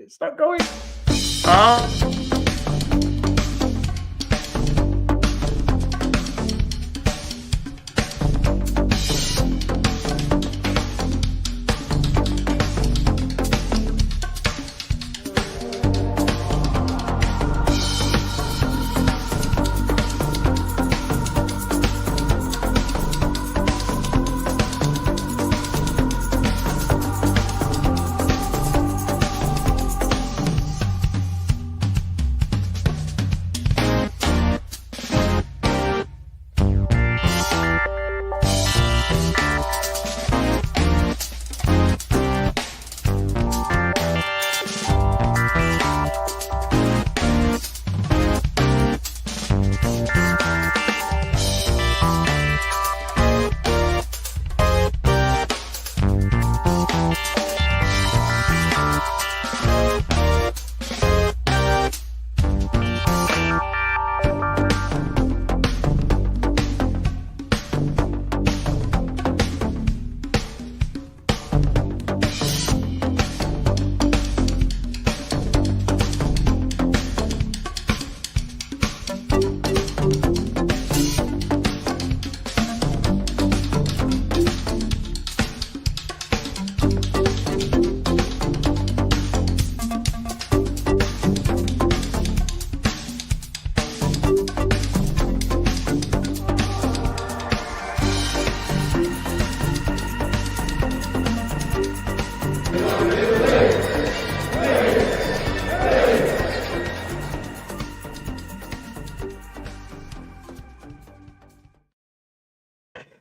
It's not going. Oh.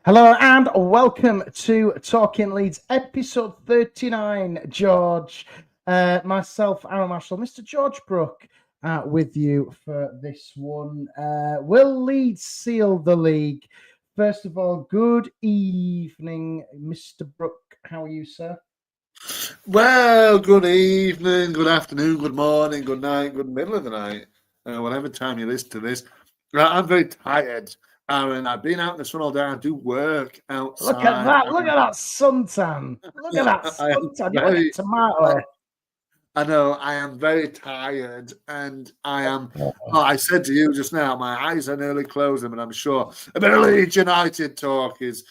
Hello and welcome to Talking Leeds, episode 39. George, myself, Arron Marshall, Mr. George Brook, with you for this one. Will Leeds seal the league? First of all, good evening, Mr. Brook. How are you, sir? Well, good evening, good afternoon, good morning, good night, good middle of the night, whatever time you listen to this. I'm very tired. Aaron, I've been out in the sun all day. I do work outside. Look at that! Look at that suntan! Look at that suntan! You look like tomato. I know. I am very tired, and I am. Well, I said to you just now, my eyes are nearly closing, but I'm sure a bit of Leeds United talk is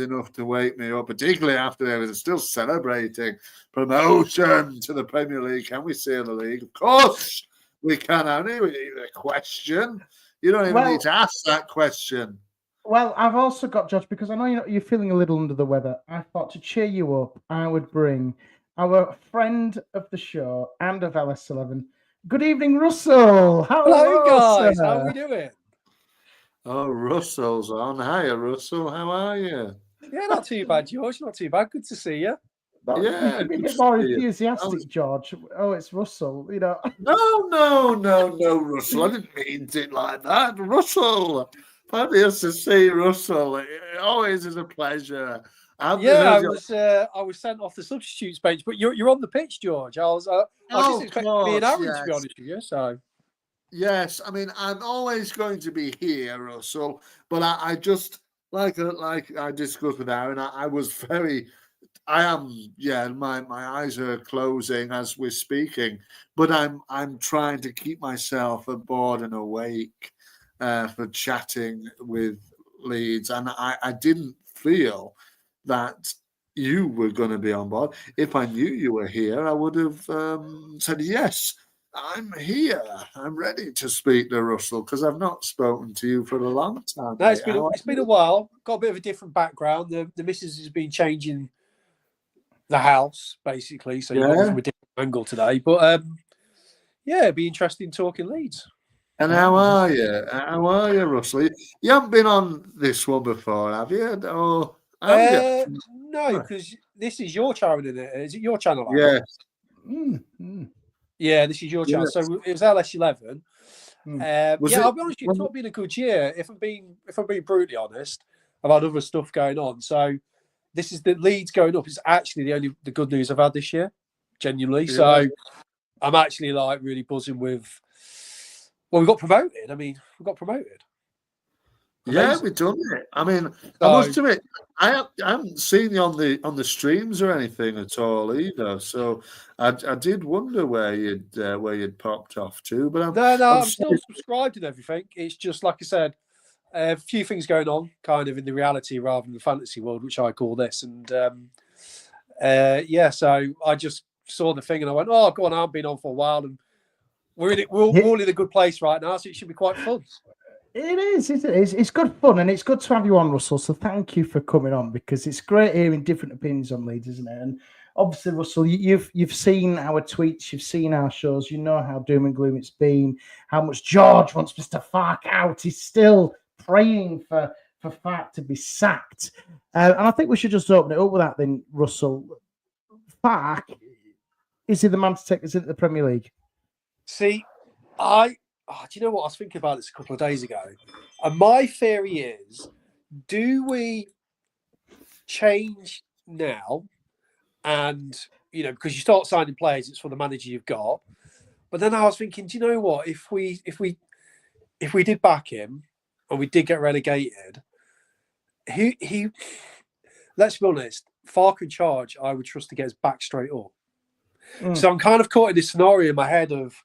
enough to wake me up, particularly after they were still celebrating promotion to the Premier League. Can we seal the league? Of course we can. I need a question. You don't even need to ask that question. Well, I've also got, Josh, because I know you're feeling a little under the weather. I thought to cheer you up, I would bring our friend of the show and of LS11. Good evening, Russell. Hello, guys. Sir. How are we doing? Oh, Russell's on. Hiya, Russell. How are you? Yeah, not too bad, George. Not too bad. Good to see you. Yeah, a bit more enthusiastic, George. Oh, it's Russell, you know. No, Russell. I didn't mean it like that. Russell. Fabulous to see Russell. It always is a pleasure. I was sent off the substitutes bench, but you're on the pitch, George. I was just expecting to be an Arron, to be honest with you. So. Yes, I mean, I'm always going to be here, Russell, but I just, like I discussed with Aaron, my eyes are closing as we're speaking, but I'm trying to keep myself aboard and awake for chatting with Leeds, and I didn't feel that you were going to be on board. If I knew you were here, I would have said, yes, I'm here. I'm ready to speak to Russell because I've not spoken to you for a long time. No, it's been a while. Got a bit of a different background. The missus has been changing the house, basically, so you've got from a different angle today. But it'd be interesting talking Leeds. And how are you? How are you, Russell? You haven't been on this one before, have you? Or no, because this is your channel, isn't it? Is it your channel? Yes. Yeah, this is your channel. So it was LS11. I'll be honest with you, it's not been a good year. If I'm being brutally honest, I've had other stuff going on. So this is the Leeds going up. It's actually the good news I've had this year, genuinely. Yeah. So I'm actually really buzzing with. Well, we got promoted. I mean, we got promoted. Yeah, we've done it. I mean, I must admit, I haven't seen you on the streams or anything at all either. So I did wonder where you'd popped off to. But I'm still subscribed and everything. It's just like I said, a few things going on, kind of in the reality rather than the fantasy world, which I call this. And so I just saw the thing and I went, "Oh, go on! I've been on for a while, and we're all in a good place right now, so it should be quite fun." It is. It's good fun, and it's good to have you on, Russell. So thank you for coming on, because it's great hearing different opinions on Leeds, isn't it? And obviously, Russell, you've seen our tweets, you've seen our shows, you know how doom and gloom it's been, how much George wants Mr. Fark out. He's still praying for Fark to be sacked, and I think we should just open it up with that then, Russell. Fark, is he the man to take us into the Premier League? See, do you know what? I was thinking about this a couple of days ago. And my theory is, do we change now? And, because you start signing players, it's for the manager you've got. But then I was thinking, do you know what? If we did back him and we did get relegated, he let's be honest, Fark in charge, I would trust to get us back straight up. So I'm kind of caught in this scenario in my head of,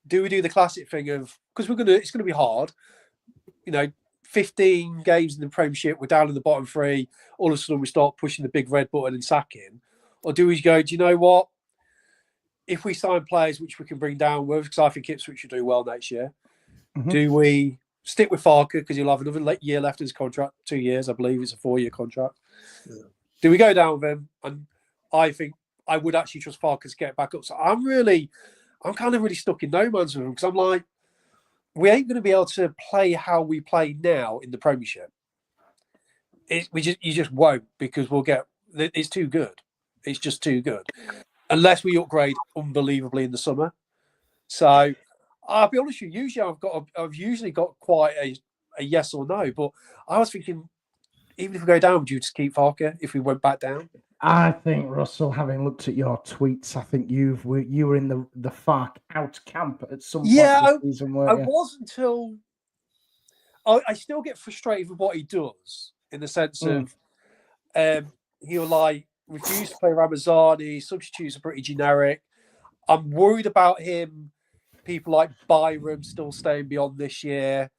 do we do the classic thing of, because it's gonna be hard, 15 games in the Premiership, we're down in the bottom three, all of a sudden we start pushing the big red button and sacking, or do we go, do you know what? If we sign players which we can bring down with, because I think Ipswich should do well next year, do we stick with Farker because he'll have another year left in his contract, 2 years, I believe it's a 4-year contract. Yeah. Do we go down with him? And I think I would actually trust Farker to get back up. So I'm kind of really stuck in no man's with him, because I'm like, we ain't going to be able to play how we play now in the Premiership. You just won't, because it's too good. It's just too good. Unless we upgrade unbelievably in the summer. So I'll be honest with you, usually I've usually got quite a yes or no, but I was thinking, even if we go down, would you just keep Farker if we went back down? I think, Russell, having looked at your tweets, I think you were in the Fark out camp at some point this season, weren't you? I was, until I still get frustrated with what he does, in the sense of he'll refuse to play Ramazani, substitutes are pretty generic. I'm worried about him, people like Byram still staying beyond this year,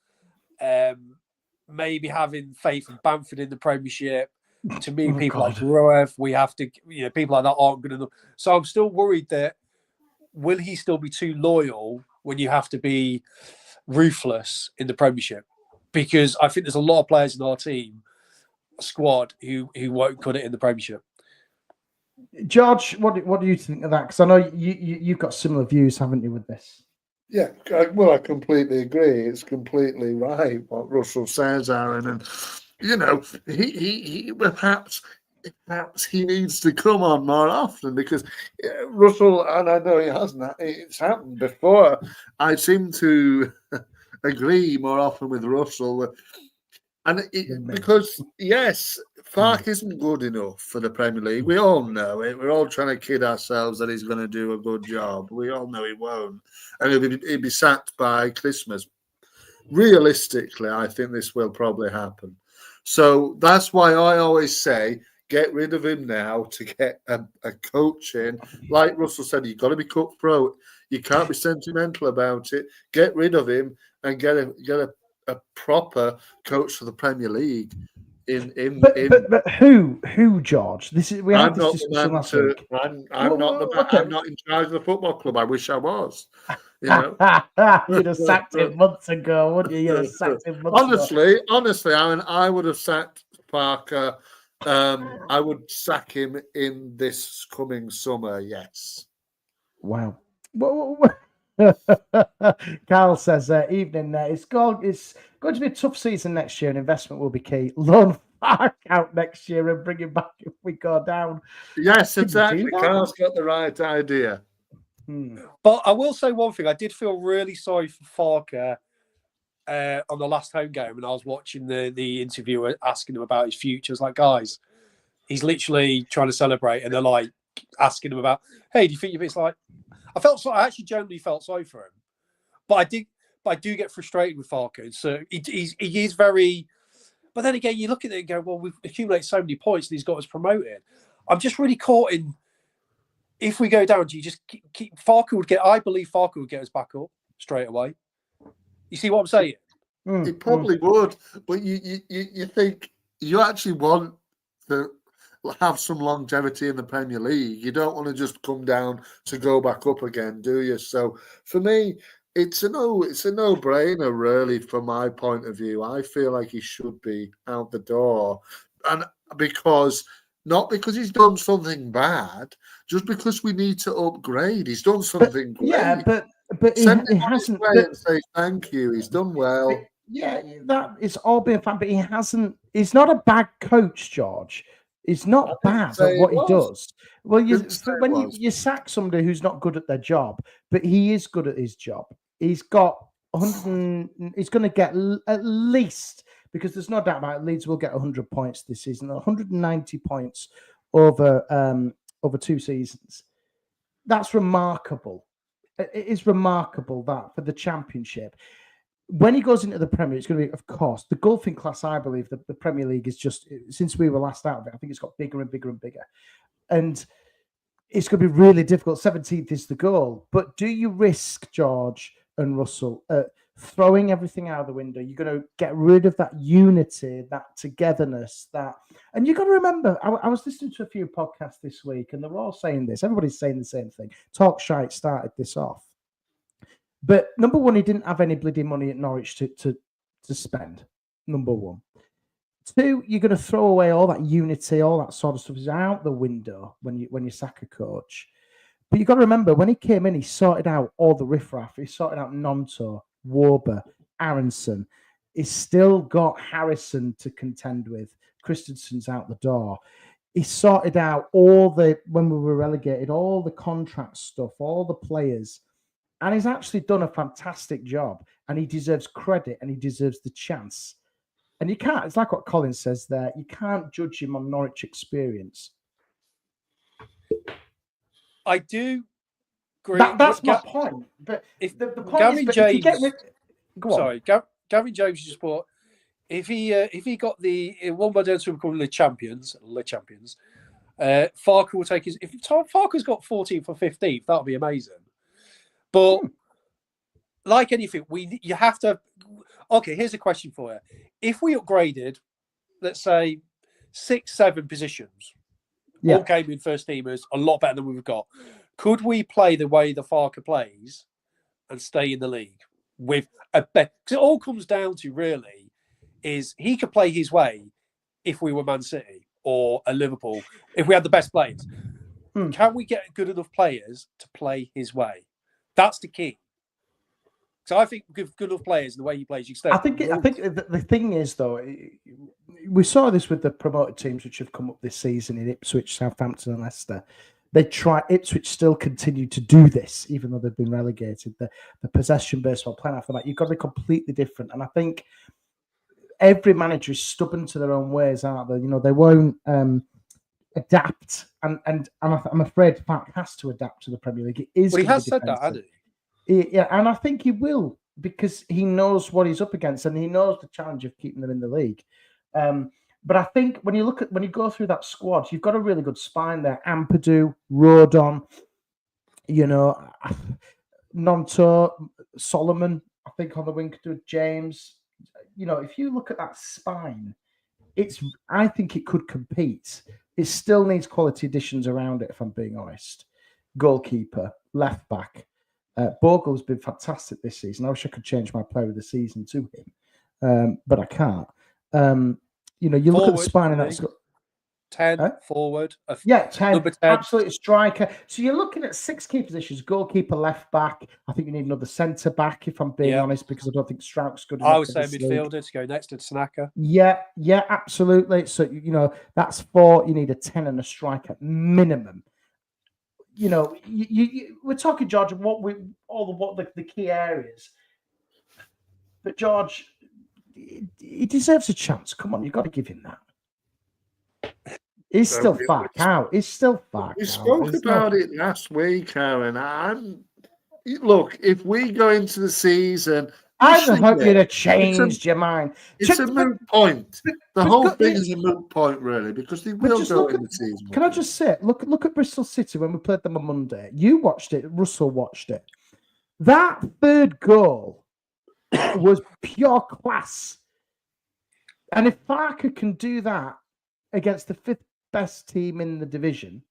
maybe having faith in Bamford in the Premiership. To me, people like Ruev, we have to, people like that aren't good enough. So I'm still worried that, will he still be too loyal when you have to be ruthless in the Premiership? Because I think there's a lot of players in our team, squad, who won't cut it in the Premiership. George, what do you think of that? Because I know you've got similar views, haven't you, with this? Yeah, well, I completely agree. It's completely right what Russell says, Arron, and he perhaps he needs to come on more often, because Russell, and I know he hasn't, it's happened before. I seem to agree more often with Russell, and because yes, Fark isn't good enough for the Premier League. We all know it. We're all trying to kid ourselves that he's going to do a good job. We all know he won't, and he'll be sacked by Christmas. Realistically, I think this will probably happen. So that's why I always say, get rid of him now to get a coach in. Like Russell said, you've got to be cutthroat. You can't be sentimental about it. Get rid of him and get a proper coach for the Premier League. But who, George? This is I'm not in charge of the football club. I wish I was. You'd have sacked him months ago, wouldn't you? You'd have sacked him months ago. Honestly, I would have sacked Farker. I would sack him in this coming summer. Yes. Wow. Carl says, evening. It's going to be a tough season next year, and investment will be key. Loan Fark out next year and bring him back if we go down. Yes, exactly. Carl's got the right idea. But I will say one thing. I did feel really sorry for Farker on the last home game, and I was watching the interviewer asking him about his future. I was like, guys, he's literally trying to celebrate, and they're like asking him about, hey, do you think it's like, I actually genuinely felt sorry for him. But But I do get frustrated with Farke. So he is very. But then again, you look at it and go, well, we've accumulated so many points and he's got us promoted. I'm just really caught in. If we go down, do you just keep Farke would get? I believe Farke would get us back up straight away. You see what I'm saying? He probably would, but you think you actually want to have some longevity in the Premier League. You don't want to just come down to go back up again, do you? So for me, it's a no-brainer, really, from my point of view. I feel like he should be out the door, and not because he's done something bad, just because we need to upgrade. He's done something great. Yeah, but Send he him on his hasn't. way and say thank you. He's done well. Yeah, that is all being fine, but he hasn't. He's not a bad coach, George. He's not bad at what he does. Well, you sack somebody who's not good at their job, but he is good at his job. He's got 100. He's going to get at least, because there's no doubt about it, Leeds will get 100 points this season, 190 points over 2 seasons. That's remarkable. It is remarkable that for the Championship. When he goes into the Premier, it's going to be, of course, the golfing class. I believe the Premier League is just, since we were last out of it, I think it's got bigger and bigger and bigger. And it's going to be really difficult. 17th is the goal. But do you risk, George and Russell, throwing everything out of the window? You're going to get rid of that unity, that togetherness, and you've got to remember, I was listening to a few podcasts this week, and they're all saying this. Everybody's saying the same thing. Talk Shite started this off. But number one, he didn't have any bloody money at Norwich to spend. Number one. 2, you're going to throw away all that unity, all that sort of stuff is out the window when you sack a coach. But you've got to remember, when he came in, he sorted out all the riffraff. He sorted out Nonto, Warber, Aronson. He's still got Harrison to contend with. Christensen's out the door. He sorted out when we were relegated, all the contract stuff, all the players. And he's actually done a fantastic job, and he deserves credit, and he deserves the chance. And you can't, it's like what Colin says there, you can't judge him on Norwich experience. I do agree. That's my point. But if the point Gavin is, James, Gavin James just bought, if he got one by down to become Le Champions, Farke will take his, if Farke's got 14th or 15th, that'll be amazing. But like anything, you have to. Okay, here's a question for you: if we upgraded, let's say 6, 7 positions, all came in first teamers, a lot better than we've got, could we play the way the Farke plays and stay in the league with a bet? Because it all comes down to really is he could play his way if we were Man City or a Liverpool, if we had the best players. Can we get good enough players to play his way? That's the key. So I think with good enough players and the way he plays, you stay. I think the thing is, though, we saw this with the promoted teams which have come up this season in Ipswich, Southampton, and Leicester. Ipswich still continue to do this, even though they've been relegated. The possession-based while playing after that, you've got to be completely different. And I think every manager is stubborn to their own ways, aren't they? You know, they won't adapt, and I'm afraid Farke has to adapt to the Premier League. It is. Well, he has said that, hasn't he? Yeah, and I think he will, because he knows what he's up against, and he knows the challenge of keeping them in the league. But I think when you go through that squad, you've got a really good spine there. Ampadu, Rodon, Nonto, Solomon, I think on the wing could do James. If you look at that spine, I think it could compete. It still needs quality additions around it, if I'm being honest. Goalkeeper, left back. Bogle's been fantastic this season. I wish I could change my player of the season to him, but I can't. You look at the spine and that's got 10 forward. 10. Number 10. Absolute striker. So you're looking at 6 key positions: goalkeeper, left back. I think you need another centre back, if I'm being honest, because I don't think Strout's good enough. I would say midfielder to go next to Tanaka. Yeah, absolutely. So that's 4. You need a 10 and a striker minimum. We're talking, George, the key areas. But George, he deserves a chance. Come on, you've got to give him that. He's still back out. He's still back out. We spoke about it last week, Aaron. Look, if we go into the season I pushing hope you'd it. have changed your mind. It's a moot point. The whole thing is a moot point, really, because they will go in the season. Can I just say, look at Bristol City when we played them on Monday. You watched it. Russell watched it. That third goal was pure class. And if Parker can do that against the fifth best team in the division,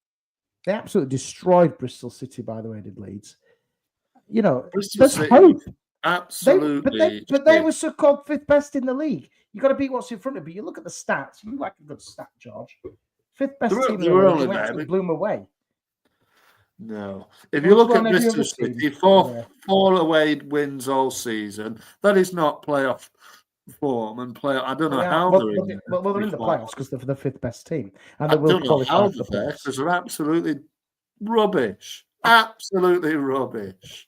they absolutely destroyed Bristol City, by the way, did Leeds. You know, there's hope. Absolutely. But they were so-called fifth best in the league. You got to beat what's in front of you. You look at the stats. You like a good stat, George. Fifth best team in the league. We actually blew them away. No. If you look at Bristol City, four away wins all season. That is not playoff form and play. I don't know how they're in. They're in the playoffs because they're the fifth best team, and I they will don't know how qualify they're there because they're absolutely rubbish. Absolutely rubbish.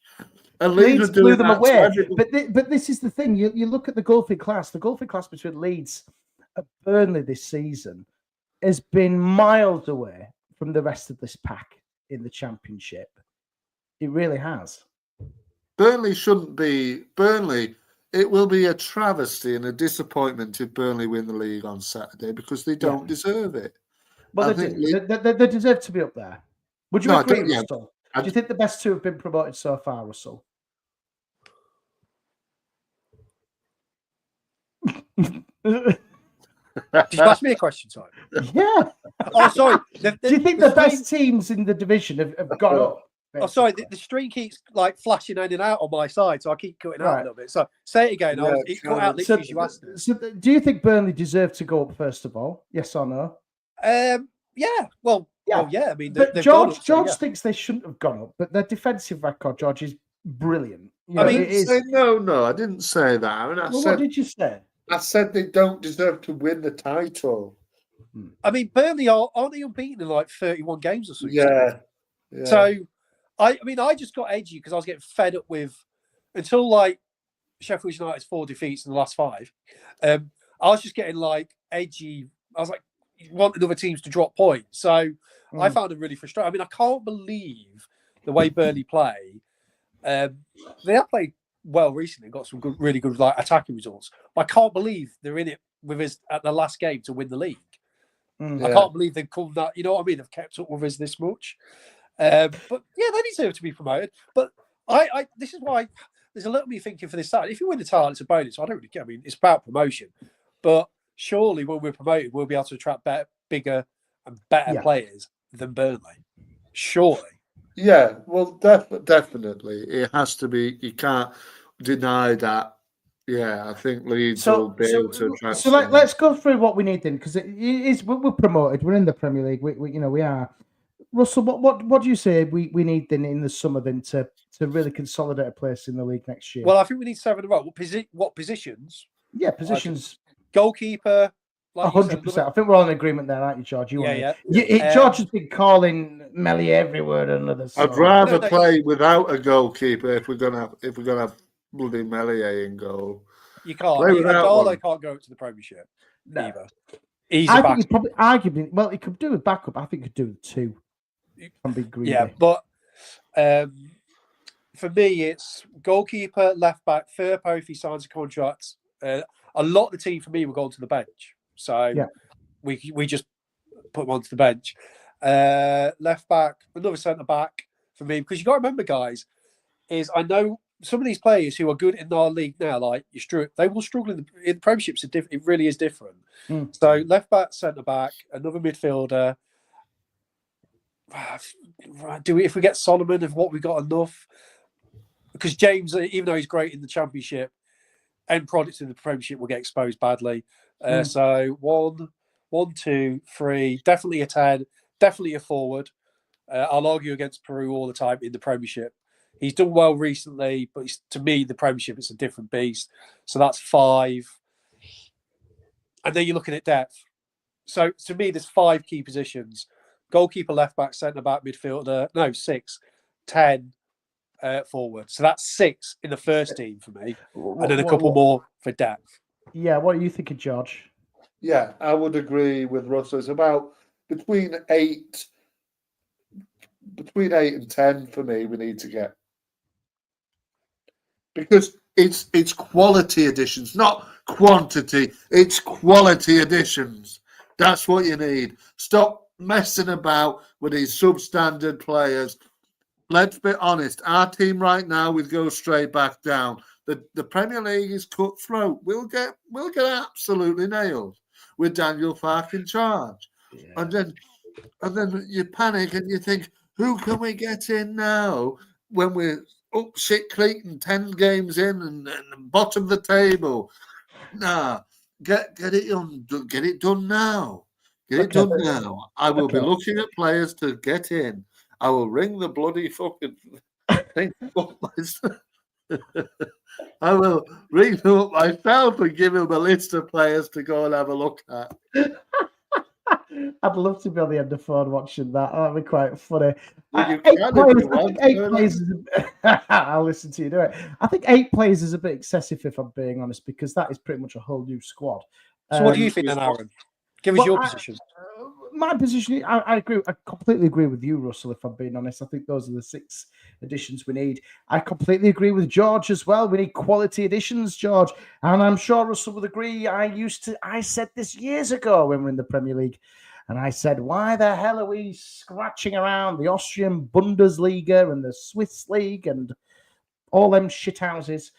And Leeds blew them away. But this is the thing. You look at the golfing class. The golfing class between Leeds and Burnley this season has been miles away from the rest of this pack in the Championship. It really has. Burnley shouldn't be. Burnley, it will be a travesty and a disappointment if Burnley win the league on Saturday because they don't deserve it. Well, they deserve to be up there. Would you agree, Russell? Do you think the best two have been promoted so far, Russell? Did you ask me a question, sorry? Yeah. Oh, sorry. Do you think the best teams in the division have got up? Oh, sorry. The stream keeps like flashing in and out on my side, so I keep cutting out a little bit. So say it again. It cut out literally as you asked it. So do you think Burnley deserve to go up first of all? Yes or no? Yeah. Well, yeah. I mean, George thinks they shouldn't have gone up, but their defensive record, George, is brilliant. No, I didn't say that. I mean, what did you say? I said they don't deserve to win the title. I mean, Burnley aren't they unbeaten in like 31 games or something? Yeah. So, I just got edgy because I was getting fed up with until like Sheffield United's 4 defeats in the last 5. I was just getting like edgy. I was like, wanting other teams to drop points. So I found it really frustrating. I mean, I can't believe the way Burnley play. They have played well recently, got some really good like attacking results. But I can't believe they're in it with us at the last game to win the league. I can't believe they've come that. You know what I mean? They've kept up with us this much. But yeah, they deserve to be promoted. But I this is why there's a little bit thinking for this side. If you win the title, it's a bonus. I don't really care. I mean, it's about promotion. But surely when we're promoted, we'll be able to attract bigger and better players than Burnley. Surely. Yeah, well, definitely. It has to be. You can't deny that. Yeah, I think Leeds will be able to attract. So let's go through what we need then, because we're promoted. We're in the Premier League. We are. Russell, what do you say we need then in the summer then to really consolidate a place in the league next year? Well, I think we need 7 in a row. What positions? Yeah, positions. Goalkeeper. 100%. I think we're all in agreement there, aren't you, George? George has been calling Melly everywhere and others. I'd rather play without a goalkeeper if we're gonna have bloody Mellier in goal. You can't. Darlow can't go to the Premiership either. I think he probably arguably. Well, he could do a backup. I think he could do 2. And be greedy. Yeah, but for me, it's goalkeeper, left back, Firpo if he signs a contract. A lot of the team for me will go to the bench. So we just put him onto the bench. Left back, another centre back for me, because you got to remember, guys, is I know some of these players who are good in our league now, like they will struggle in the Premierships. It really is different. So left back, centre back, another midfielder. If we get Solomon, if what we got enough, because James, even though he's great in the Championship, end products in the Premiership will get exposed badly. So 1, 2, 3, definitely a 10, definitely a forward. I'll argue against Peru all the time in the Premiership. He's done well recently, but to me, the Premiership is a different beast. So that's 5. And then you're looking at depth. So to me, there's 5 key positions. Goalkeeper, left back, centre back, midfielder. No, 6, 10 forward. So that's 6 in the first team for me, and then a couple more for depth. Yeah, what are you thinking, George? Yeah, I would agree with Russell. It's about between 8 and 10 for me. We need to get, because It's quality additions, not quantity. It's quality additions. That's what you need. Stop messing about with these substandard players. Let's be honest. Our team right now would go straight back down. The Premier League is cutthroat. We'll get absolutely nailed with Daniel Farke in charge. Yeah. And then you panic and you think, who can we get in now when we're up shit creek and 10 games in and bottom of the table? Nah, get it done. Get it done now. Get it done now. I will be looking at players to get in. I will ring the bloody fucking thing up myself. I will ring them up myself and give them a list of players to go and have a look at. I'd love to be on the end of phone watching that. That'd be quite funny. Well, eight players. I'll listen to you do it. I think 8 players is a bit excessive, if I'm being honest, because that is pretty much a whole new squad. So, what do you think, then, Arron? Give us your position. My position, I agree. I completely agree with you, Russell. If I'm being honest, I think those are the 6 additions we need. I completely agree with George as well. We need quality additions, George, and I'm sure Russell would agree. I said this years ago when we were in the Premier League, and I said, why the hell are we scratching around the Austrian Bundesliga and the Swiss League and all them shithouses,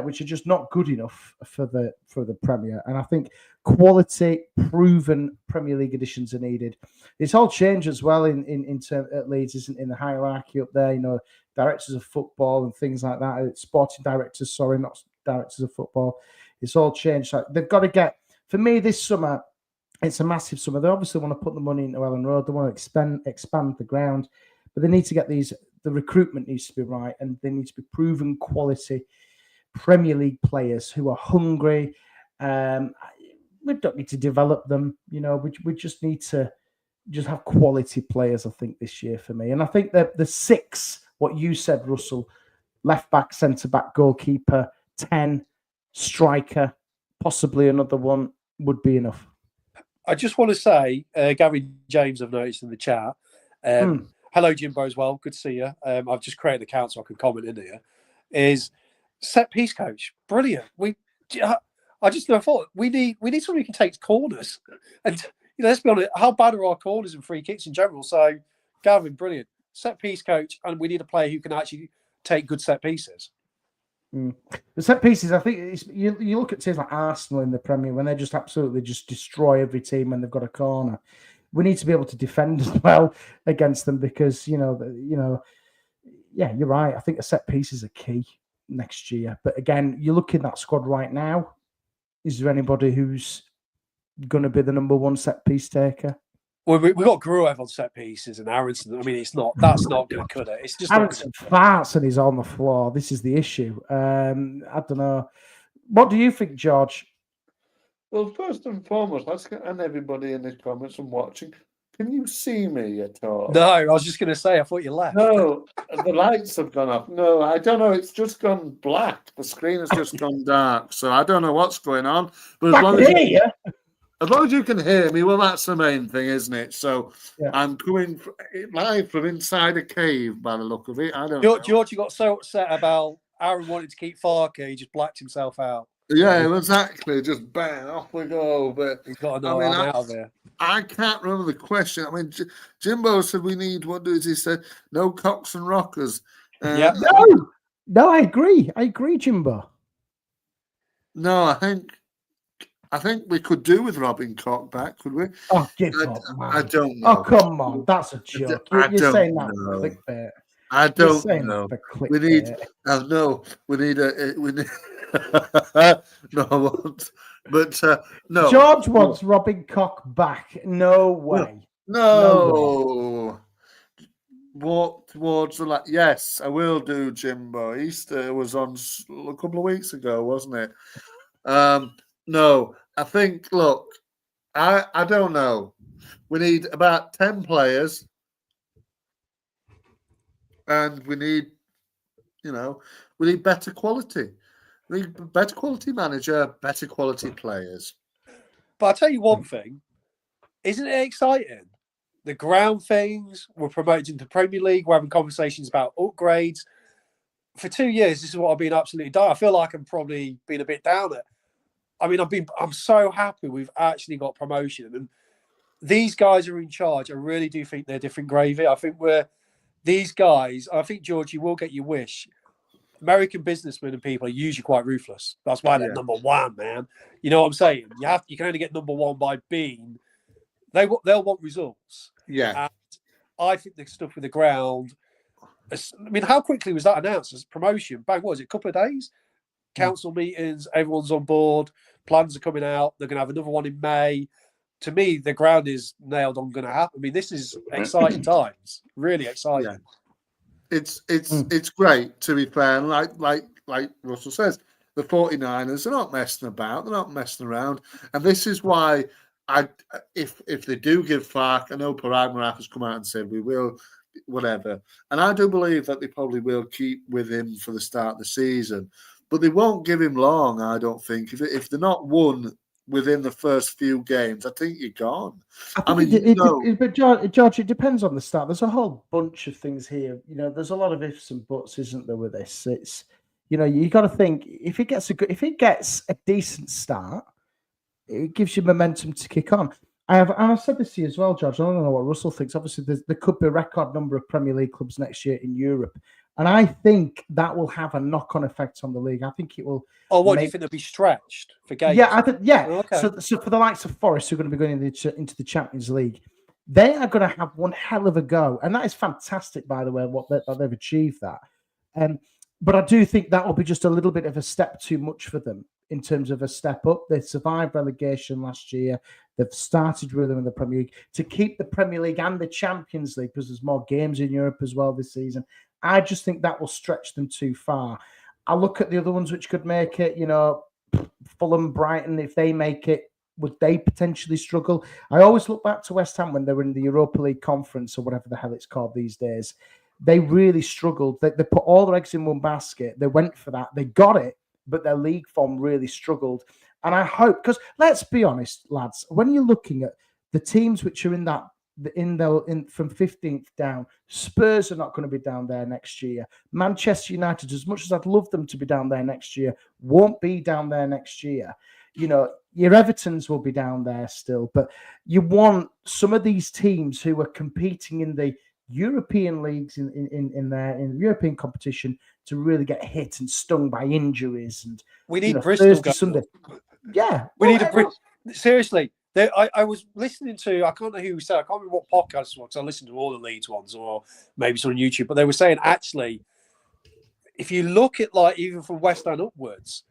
which are just not good enough for the Premier? And I think quality, proven Premier League additions are needed. It's all changed as well in terms at Leeds, isn't in the hierarchy up there. You know, directors of football and things like that. Sporting directors, sorry, not directors of football. It's all changed. Like, they've got to get. For me, this summer, it's a massive summer. They obviously want to put the money into Arron Road. They want to expand the ground, but they need to get these. The recruitment needs to be right, and they need to be proven quality Premier League players who are hungry. We don't need to develop them, you know. We just need to just have quality players, I think, this year for me. And I think that the 6, what you said, Russell, left back, centre back, goalkeeper, 10, striker, possibly another one, would be enough. I just want to say, Gary James, I've noticed in the chat. Hello, Jimbo, as well. Good to see you. I've just created an account so I can comment in here. Is set piece coach brilliant? I just thought we need somebody who can take corners, and let's be honest, how bad are our corners and free kicks in general? So, Gavin, brilliant set piece coach, and we need a player who can actually take good set pieces. The set pieces, I think you look at teams like Arsenal in the Premier when they just absolutely just destroy every team when they've got a corner. We need to be able to defend as well against them because yeah, you're right. I think the set pieces are key next year. But again, you look in that squad right now. Is there anybody who's going to be the number 1 set piece taker? Well, we got Gruev on set pieces and Aronson. I mean, that's not going to cut it. It's just Aronson farts and he's on the floor. This is the issue. I don't know. What do you think, George? Well, first and foremost, let's get everybody in the comments and watching. Can you see me at all? No, I was just going to say, I thought you left. No, the lights have gone off. No, I don't know. It's just gone black. The screen has just gone dark. So I don't know what's going on. But as long as you can hear me, well, that's the main thing, isn't it? So yeah. I'm coming live from inside a cave by the look of it. I don't know. George, you got so upset about Arron wanting to keep Farke, he just blacked himself out. Yeah, exactly. Just bang, off we go. But he's got to know I'm out of there. I can't remember the question. I mean, Jimbo said we need, what does he say? No cocks and rockers. No, I agree. Jimbo. No, I think we could do with Robin Koch back, could we? Oh, give up, man. I don't know. Oh, come on. That's a joke. You're saying that for clickbait. I don't know. We need. No, we need a. We need. No, but no. George wants Robin Koch back. No way. No. Walk towards the light. Yes, I will do, Jimbo. Easter was on a couple of weeks ago, wasn't it? No, I think. Look, I don't know. We need about 10 players, and we need better quality. Better quality manager, better quality players. But I'll tell you one thing. Isn't it exciting? The ground things, we're promoted into Premier League. We're having conversations about upgrades. for 2 years, this is what I've been absolutely done. I feel like I'm probably been a bit down it. I mean, I'm so happy we've actually got promotion, and these guys are in charge. I really do think they're different gravy. I think these guys. I think, George, you will get your wish. American businessmen and people are usually quite ruthless. That's why they're number one, man. You know what I'm saying? You can only get number one by being. They'll want results. Yeah. And I think the stuff with the ground. I mean, how quickly was that announced as promotion? Bang, what was it? A couple of days? Council meetings, everyone's on board, plans are coming out. They're going to have another one in May. To me, the ground is nailed on going to happen. I mean, this is exciting times, really exciting. Yeah. It's great, to be fair. And like Russell says, the 49ers are not messing about. They're not messing around. And this is why if they do give Fark, I know Parag Maraf has come out and said we will, whatever. And I do believe that they probably will keep with him for the start of the season. But they won't give him long, I don't think. If they're not won within the first few games, I think you're gone. But George, it depends on the start. There's a whole bunch of things here. You know, there's a lot of ifs and buts, isn't there, with this? It's, you know, you got to think if it gets a decent start, it gives you momentum to kick on. I've said this to you as well, George. I don't know what Russell thinks. Obviously, there could be a record number of Premier League clubs next year in Europe. And I think that will have a knock-on effect on the league. I think it will. Oh, what do you think they'll be stretched for games? Yeah, I think. Yeah. Oh, okay. So for the likes of Forest, who are going to be going into the Champions League, they are going to have one hell of a go, and that is fantastic, by the way, that they've achieved that. But I do think that will be just a little bit of a step too much for them in terms of a step up. They survived relegation last year. They've started really in the Premier League. To keep the Premier League and the Champions League, because there's more games in Europe as well this season, I just think that will stretch them too far. I look at the other ones which could make it, you know, Fulham, Brighton, if they make it, would they potentially struggle? I always look back to West Ham when they were in the Europa League conference or whatever the hell it's called these days. They really struggled. They put all their eggs in one basket. They went for that. They got it, but their league form really struggled. And I hope, because let's be honest, lads, when you're looking at the teams which are in from 15th down, Spurs are not going to be down there next year. Manchester United, as much as I'd love them to be down there next year, won't be down there next year. You know, your Evertons will be down there still, but you want some of these teams who are competing in the European leagues in European competition to really get hit and stung by injuries. And we need Bristol Sunday. Yeah, we need a Bristol. Seriously, I was listening to, I can't know who said, I can't remember what podcast it was, because I listened to all the Leeds ones or maybe some on YouTube, but they were saying actually, if you look at like even from West Ham upwards,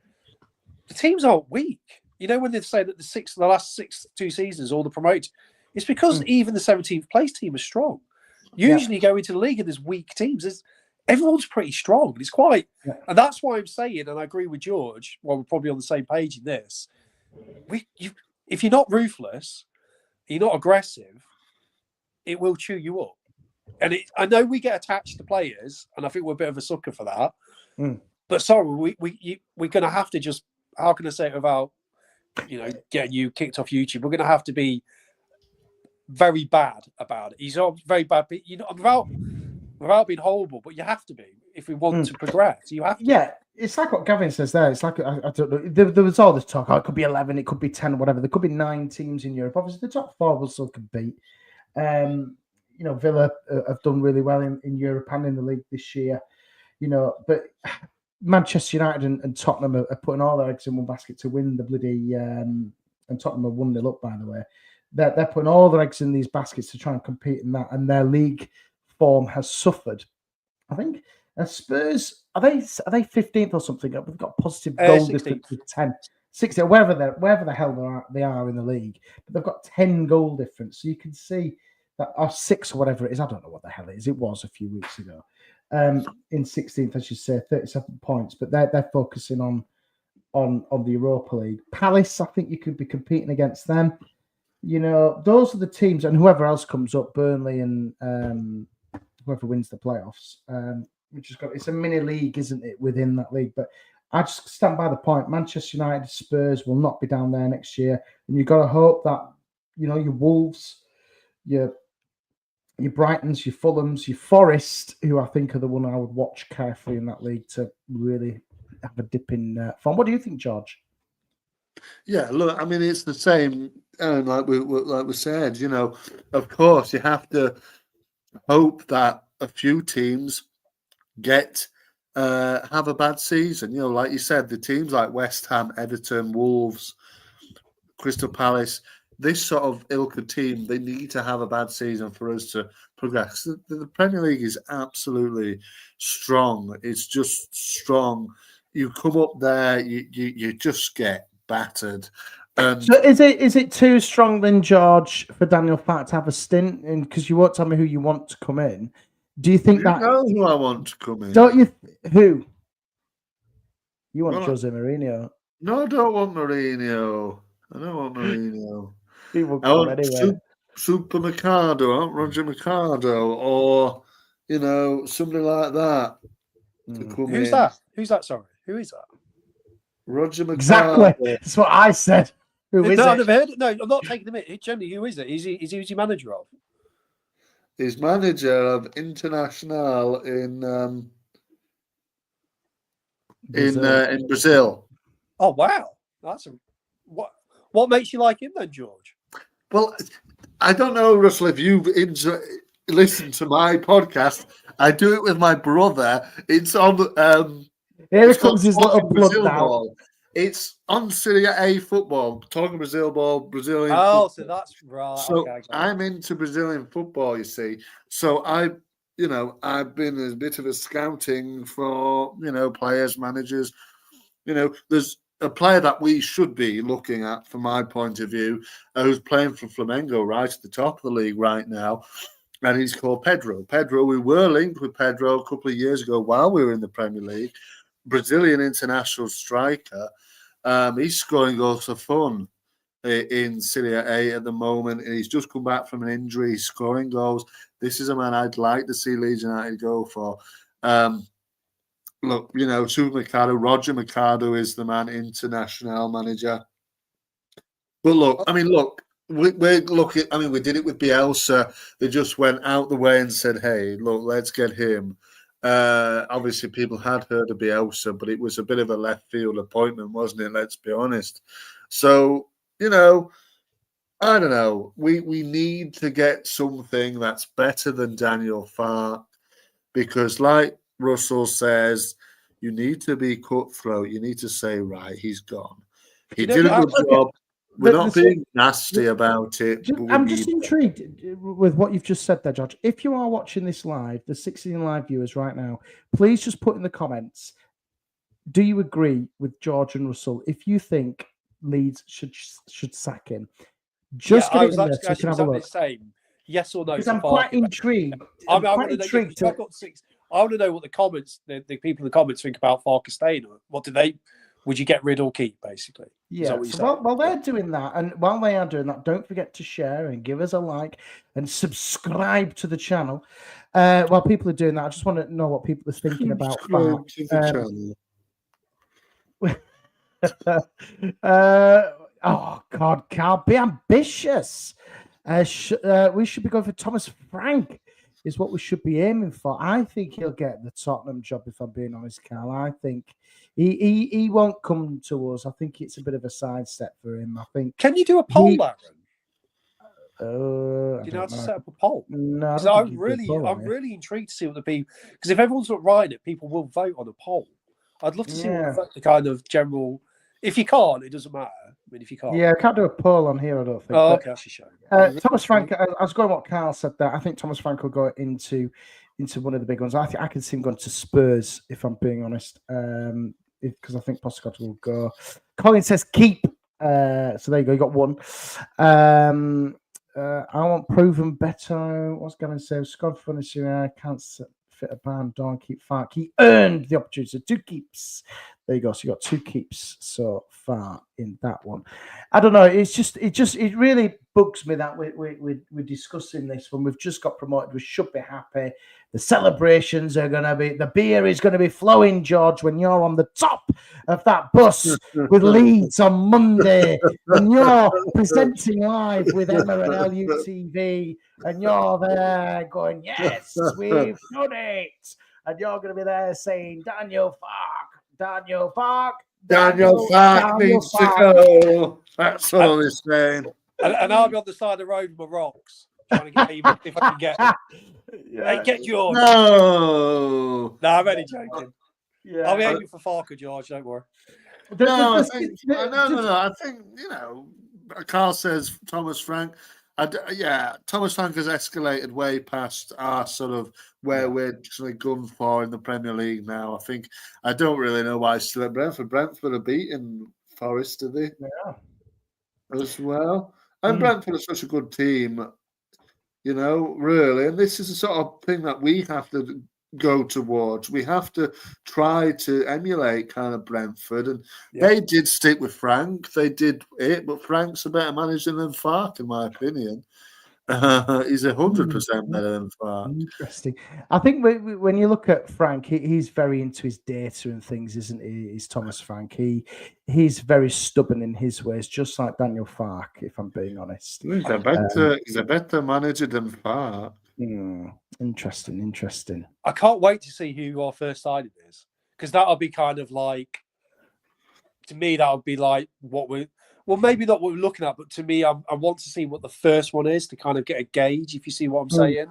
the teams aren't weak. You know, when they say that the last 2 seasons, all the promoted, it's because even the 17th place team is strong. Usually you go into the league and there's weak teams. Everyone's pretty strong. It's quite, and that's why I'm saying, and I agree with George, well, we're probably on the same page in this. If you're not ruthless, you're not aggressive, it will chew you up. And I know we get attached to players, and I think we're a bit of a sucker for that. But sorry, we're going to have to just, how can I say it without, you know, getting you kicked off YouTube? We're going to have to be very bad about it. He's very bad, you know, without being horrible, but you have to be if we want to progress. You have to. Yeah, it's like what Gavin says there. It's like, I don't know, there was all this talk, it could be 11, it could be 10, whatever. There could be 9 teams in Europe. Obviously, the top 4 will still compete. You know, Villa have done really well in Europe and in the league this year. You know, but Manchester United and Tottenham are putting all their eggs in one basket to win the bloody, and Tottenham are 1-0 up, by the way. They're putting all their eggs in these baskets to try and compete in that, and their league form has suffered. I think Spurs, are they 15th or something? We've got positive goal difference with 10, 60, wherever the hell they are in the league, but they've got 10 goal difference. So you can see that, or 6 or whatever it is. I don't know what the hell it is. It was a few weeks ago. In 16th, I should say, 37 points, but they're focusing on the Europa League. Palace, I think you could be competing against them. You know, those are the teams, and whoever else comes up, Burnley and whoever wins the playoffs. It's a mini league, isn't it, within that league? But I just stand by the point. Manchester United, Spurs will not be down there next year, and you've got to hope that, you know, your Wolves, your your Brightons, your Fulhams, your Forest, who I think are the one I would watch carefully in that league to really have a dip in form. What do you think, George? Yeah, look, I mean, it's the same, like we said, you know, of course, you have to hope that a few teams have a bad season. You know, like you said, the teams like West Ham, Everton, Wolves, Crystal Palace, this sort of ilk of team, they need to have a bad season for us to progress. The Premier League is absolutely strong. It's just strong. You come up there, you just get battered. So is it too strong then, George, for Daniel Farke to have a stint? And because you won't tell me who you want to come in, do you think that? Know who I want to come in? Don't you? Who? You want Jose Mourinho? No, I don't want Mourinho. I don't want Mourinho. He will come anyway. Super Mercado, I want Roger Mercado, or you know, somebody like that to come Who's in. that? Who's that? Sorry, who is that? Roger Mercado. Exactly. That's what I said. Who is it? I've never heard it. No, I'm not taking the minute. Generally, who is it? Is he who's your manager of? He's manager of Internacional in Brazil. Oh wow, that's what makes you like him then, George? Well, I don't know, Russell, if you've listened to my podcast. I do it with my brother. It's on. Here comes his little blood now. It's on Serie A football. Talking Brazil ball, Brazilian. Oh, football. So that's right. So okay. I'm into Brazilian football. You see, so I've been a bit of a scouting for players, managers. There's a player that we should be looking at, from my point of view, who's playing for Flamengo right at the top of the league right now, and he's called Pedro. We were linked with Pedro a couple of years ago while we were in the Premier League. Brazilian international striker. He's scoring goals for fun in Serie A at the moment, and he's just come back from an injury. He's scoring goals. This is a man I'd like to see Leeds United go for. Look, Super Mercado, Roger Mercado is the man, international manager. But look, we're looking. We did it with Bielsa. They just went out the way and said, "Hey, look, let's get him." Obviously, people had heard of Bielsa, but it was a bit of a left field appointment, wasn't it? Let's be honest. So, I don't know. We need to get something that's better than Daniel Farke, because, like Russell says, you need to be cutthroat. You need to say, right, he's gone. He did a good job. We're not being nasty about it. I'm just intrigued with what you've just said there, George. If you are watching this live, the 16 live viewers right now, please just put in the comments, do you agree with George and Russell if you think Leeds should sack him? Just get it in there so you can have a look. Yes or no? Because I'm quite intrigued. I want to know what the comments, the people in the comments think about Farke staying. Would you get rid or keep, basically? Yeah. So while they're doing that, and while they are doing that, don't forget to share and give us a like and subscribe to the channel. While people are doing that, I just want to know what people are thinking about Farke. Oh God, Carl, be ambitious. We should be going for Thomas Frank. Is what we should be aiming for. I think he'll get the Tottenham job, if I'm being honest, Carl. I think he won't come to us. I think it's a bit of a sidestep for him. I think. Can you do a poll, Arron? Do you know how to set up a poll? No, I'm really intrigued to see what the people. Because if everyone's not writing it, people will vote on a poll. I'd love to see what the kind of general. If you can't, it doesn't matter. If you can't. Yeah, I can't do a poll on here, I don't think. Oh, okay, that's a shame. Thomas Frank, I was going what Carl said there. I think Thomas Frank will go into one of the big ones. I think I can see him going to Spurs, if I'm being honest, because I think Postecoglou will go. Colin says keep. So there you go. You got one. I want proven better. What's going to say? Scott Furniture can't fit a band. Don't keep Farke. He earned the opportunity. Two keeps. There you go. So you got 2 keeps so far in that one. I don't know. It really bugs me that we're discussing this when we've just got promoted. We should be happy. The celebrations are going to be, the beer is going to be flowing, George, when you're on the top of that bus with Leeds on Monday and you're presenting live with Emma and LUTV and you're there going, yes, we've done it. And you're going to be there saying, Daniel Fark needs to go. That's all he's saying. And I'll be on the side of the road with my rocks, trying to get him if I can get him. Hey, get George. No, I'm only joking. Yeah. I'll be aiming for Farker, George. Don't worry. No, I think I think Carl says Thomas Frank. Thomas Frank has escalated way past our sort of where we're sort of gun for in the Premier League now. I don't really know why he's still at Brentford. Brentford are beating Forest, did they? Yeah. As well. And Brentford are such a good team, really. And this is the sort of thing that we have to go towards. We have to try to emulate kind of Brentford. And they did stick with Frank. They did it, but Frank's a better manager than Fark, in my opinion. He's 100% better than Fark. Interesting. I think when you look at Frank, he's very into his data and things, isn't he? He's Thomas Frank. He's very stubborn in his ways, just like Daniel Fark, if I'm being honest. He's a better manager than Fark. Interesting. I can't wait to see who our first signing is, because that'll be kind of like, to me, that would be like maybe not what we're looking at, but to me, I want to see what the first one is to kind of get a gauge, if you see what I'm saying.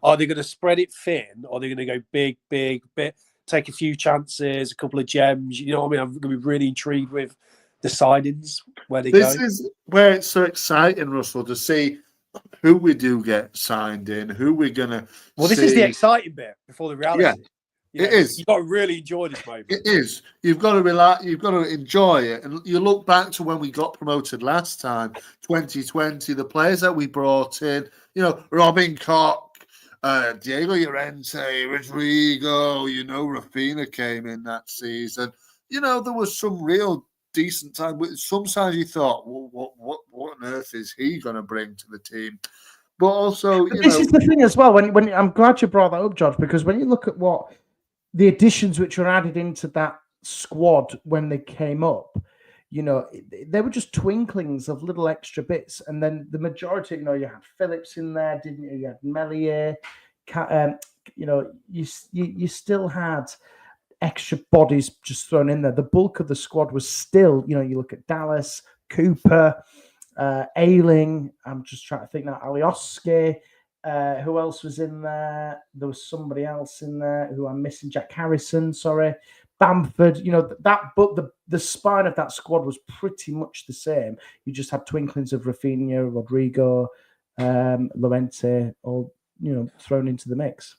Are they going to spread it thin, or are they going to go big, bit, take a few chances, a couple of gems? You know what I mean? I'm going to be really intrigued with the signings, where they go. This is where it's so exciting, Russell, to see who we do get signed in, who we're going to this is the exciting bit before the reality. Yeah, it is. You've got to really enjoy this moment. It is. You've got to relax. You've got to enjoy it. And you look back to when we got promoted last time, 2020, the players that we brought in, Robin Koch, Diego Llorente, Rodrigo, Rafinha came in that season. There was some real decent time. Sometimes you thought, well, what on earth is he going to bring to the team? But also, this is the thing as well. When I'm glad you brought that up, George, because when you look at what the additions which were added into that squad when they came up, they were just twinklings of little extra bits. And then the majority, you had Phillips in there, didn't you? You had Melier, you still had extra bodies just thrown in there. The bulk of the squad was still, you look at Dallas, Cooper, Ayling. I'm just trying to think now, Alioski. Who else was in there? There was somebody else in there who I'm missing. Jack Harrison, sorry. Bamford, but the spine of that squad was pretty much the same. You just had twinklings of Rafinha, Rodrigo, Llorente, all thrown into the mix.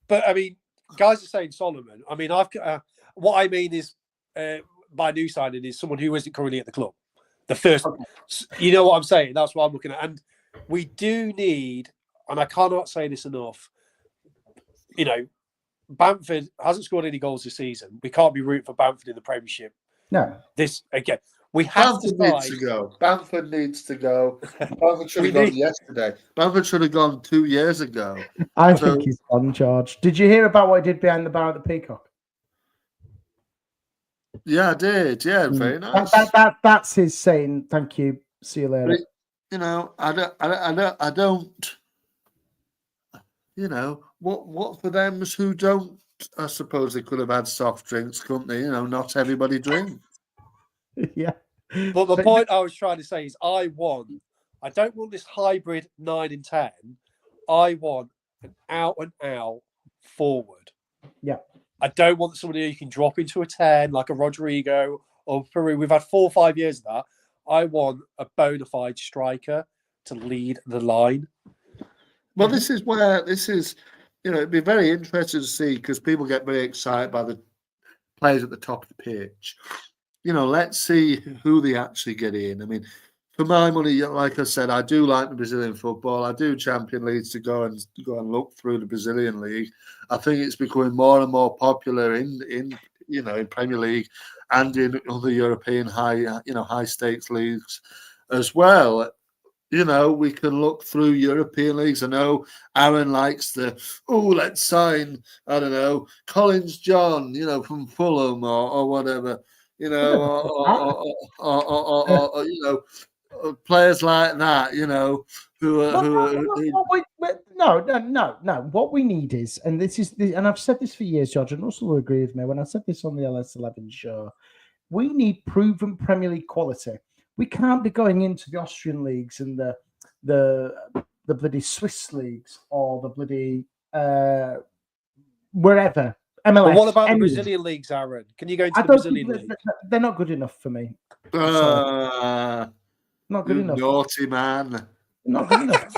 But I mean, guys are saying Solomon. I mean, what I mean is by new signing is someone who isn't currently at the club. The first, you know what I'm saying? That's what I'm looking at. And we do need, and I cannot say this enough, Bamford hasn't scored any goals this season. We can't be rooting for Bamford in the Premiership. No. We have Bamford needs to go. Bamford needs to go. Bamford should have gone yesterday. Bamford should have gone 2 years ago. I think he's gone, George. Did you hear about what he did behind the bar at the Peacock? Yeah, I did. Yeah, very nice. That's his saying, thank you, see you later. But, I don't. What for them who don't? I suppose they could have had soft drinks, couldn't they? Not everybody drinks. Yeah. But the point I was trying to say is I don't want this hybrid 9 and 10. I want an out-and-out forward. Yeah. I don't want somebody who you can drop into a 10 like a Rodrigo or Peru. We've had 4 or 5 years of that. I want a bona fide striker to lead the line. Well, this is, it'd be very interesting to see because people get very excited by the players at the top of the pitch. Let's see who they actually get in. I mean, for my money, like I said, I do like the Brazilian football. I do champion Leeds to go and look through the Brazilian league. I think it's becoming more and more popular in in Premier League and in other European high stakes leagues as well. We can look through European leagues. I know Arron likes let's sign, I don't know, Collins John, from Fulham or whatever, or players like that, No. What we need is, and and I've said this for years, George, and Russell will agree with me when I said this on the LS11 show. We need proven Premier League quality. We can't be going into the Austrian leagues and the bloody Swiss leagues or the bloody wherever MLS. But what about the Brazilian leagues, Arron? Can you go into the Brazilian league? They're not good enough for me. Not good enough. Naughty man. Not good enough.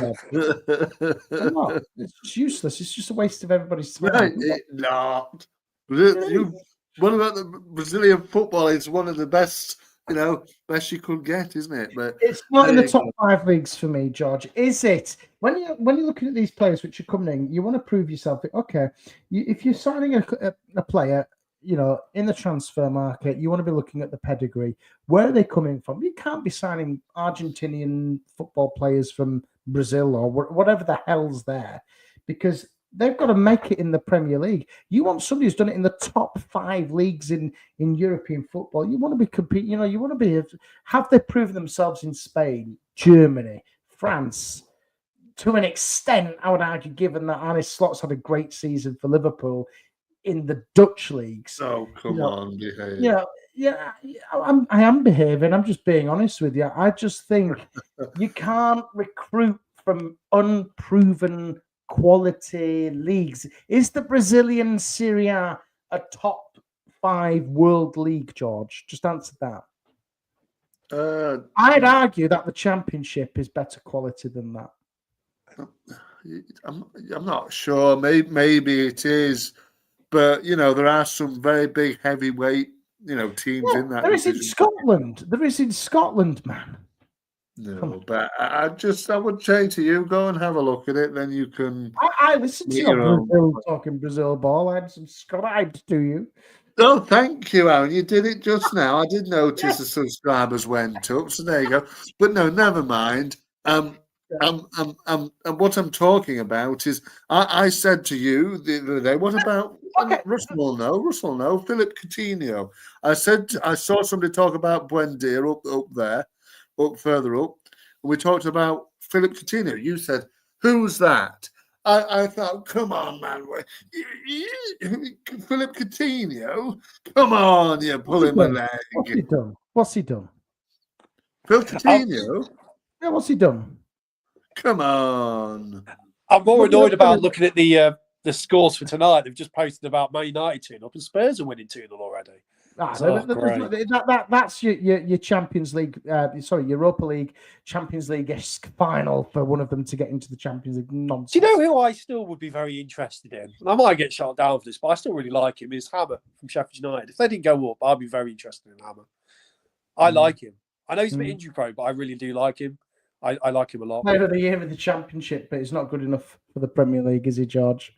Not. It's just useless. It's just a waste of everybody's time. Right, not. What about the Brazilian football? It's one of the best. Best you could get, isn't it? But it's not in the top 5 leagues for me, George. Is it? When you're looking at these players which are coming in, you want to prove yourself. Okay, if you're signing a player, in the transfer market, you want to be looking at the pedigree. Where are they coming from? You can't be signing Argentinian football players from Brazil or whatever the hell's there, because they've got to make it in the Premier League. You want somebody who's done it in the top 5 leagues in European football. You want to be competing. You want to be. Have they proven themselves in Spain, Germany, France? To an extent, I would argue, given that Arne Slot's had a great season for Liverpool in the Dutch leagues. Oh, come on, behave. I am behaving. I'm just being honest with you. I just think you can't recruit from unproven quality leagues. Is the Brazilian Serie A a top 5 world league, George? Just answer that. I'd argue that the Championship is better quality than that. I'm not sure. Maybe it is, but there are some very big heavyweight teams in that. There is in Scotland. There is in Scotland, man. No, but I would say to you, go and have a look at it. Then you can. I listened to Brazil talking Brazil ball. I had some scribes to you. Oh, thank you, Arron. You did it just now. I did notice the subscribers went up, so there you go. But no, never mind. What I'm talking about is, I said to you the other day, what about Russell will know, Philip Coutinho. I saw somebody talk about Buendia up there, up further up. We talked about Philip Coutinho. You said, who's that? I thought, come on, man. Philip Coutinho? Come on, you're pulling my leg. What's he done? Phil Coutinho? Yeah, what's he done? Come on. I'm more annoyed about looking at the scores for tonight. They've just posted about Man United 2-0 and Spurs are winning 2-0 already. That's your Champions League, Europa League, Champions League-esque final for one of them to get into the Champions League. Nonsense. Do you know who I still would be very interested in? And I might get shot down for this, but I still really like him. Is Hammer from Sheffield United. If they didn't go up, I'd be very interested in Hammer. I like him. I know he's a bit injury prone, but I really do like him. I like him a lot. Player of the year in the Championship, but he's not good enough for the Premier League, is he, George?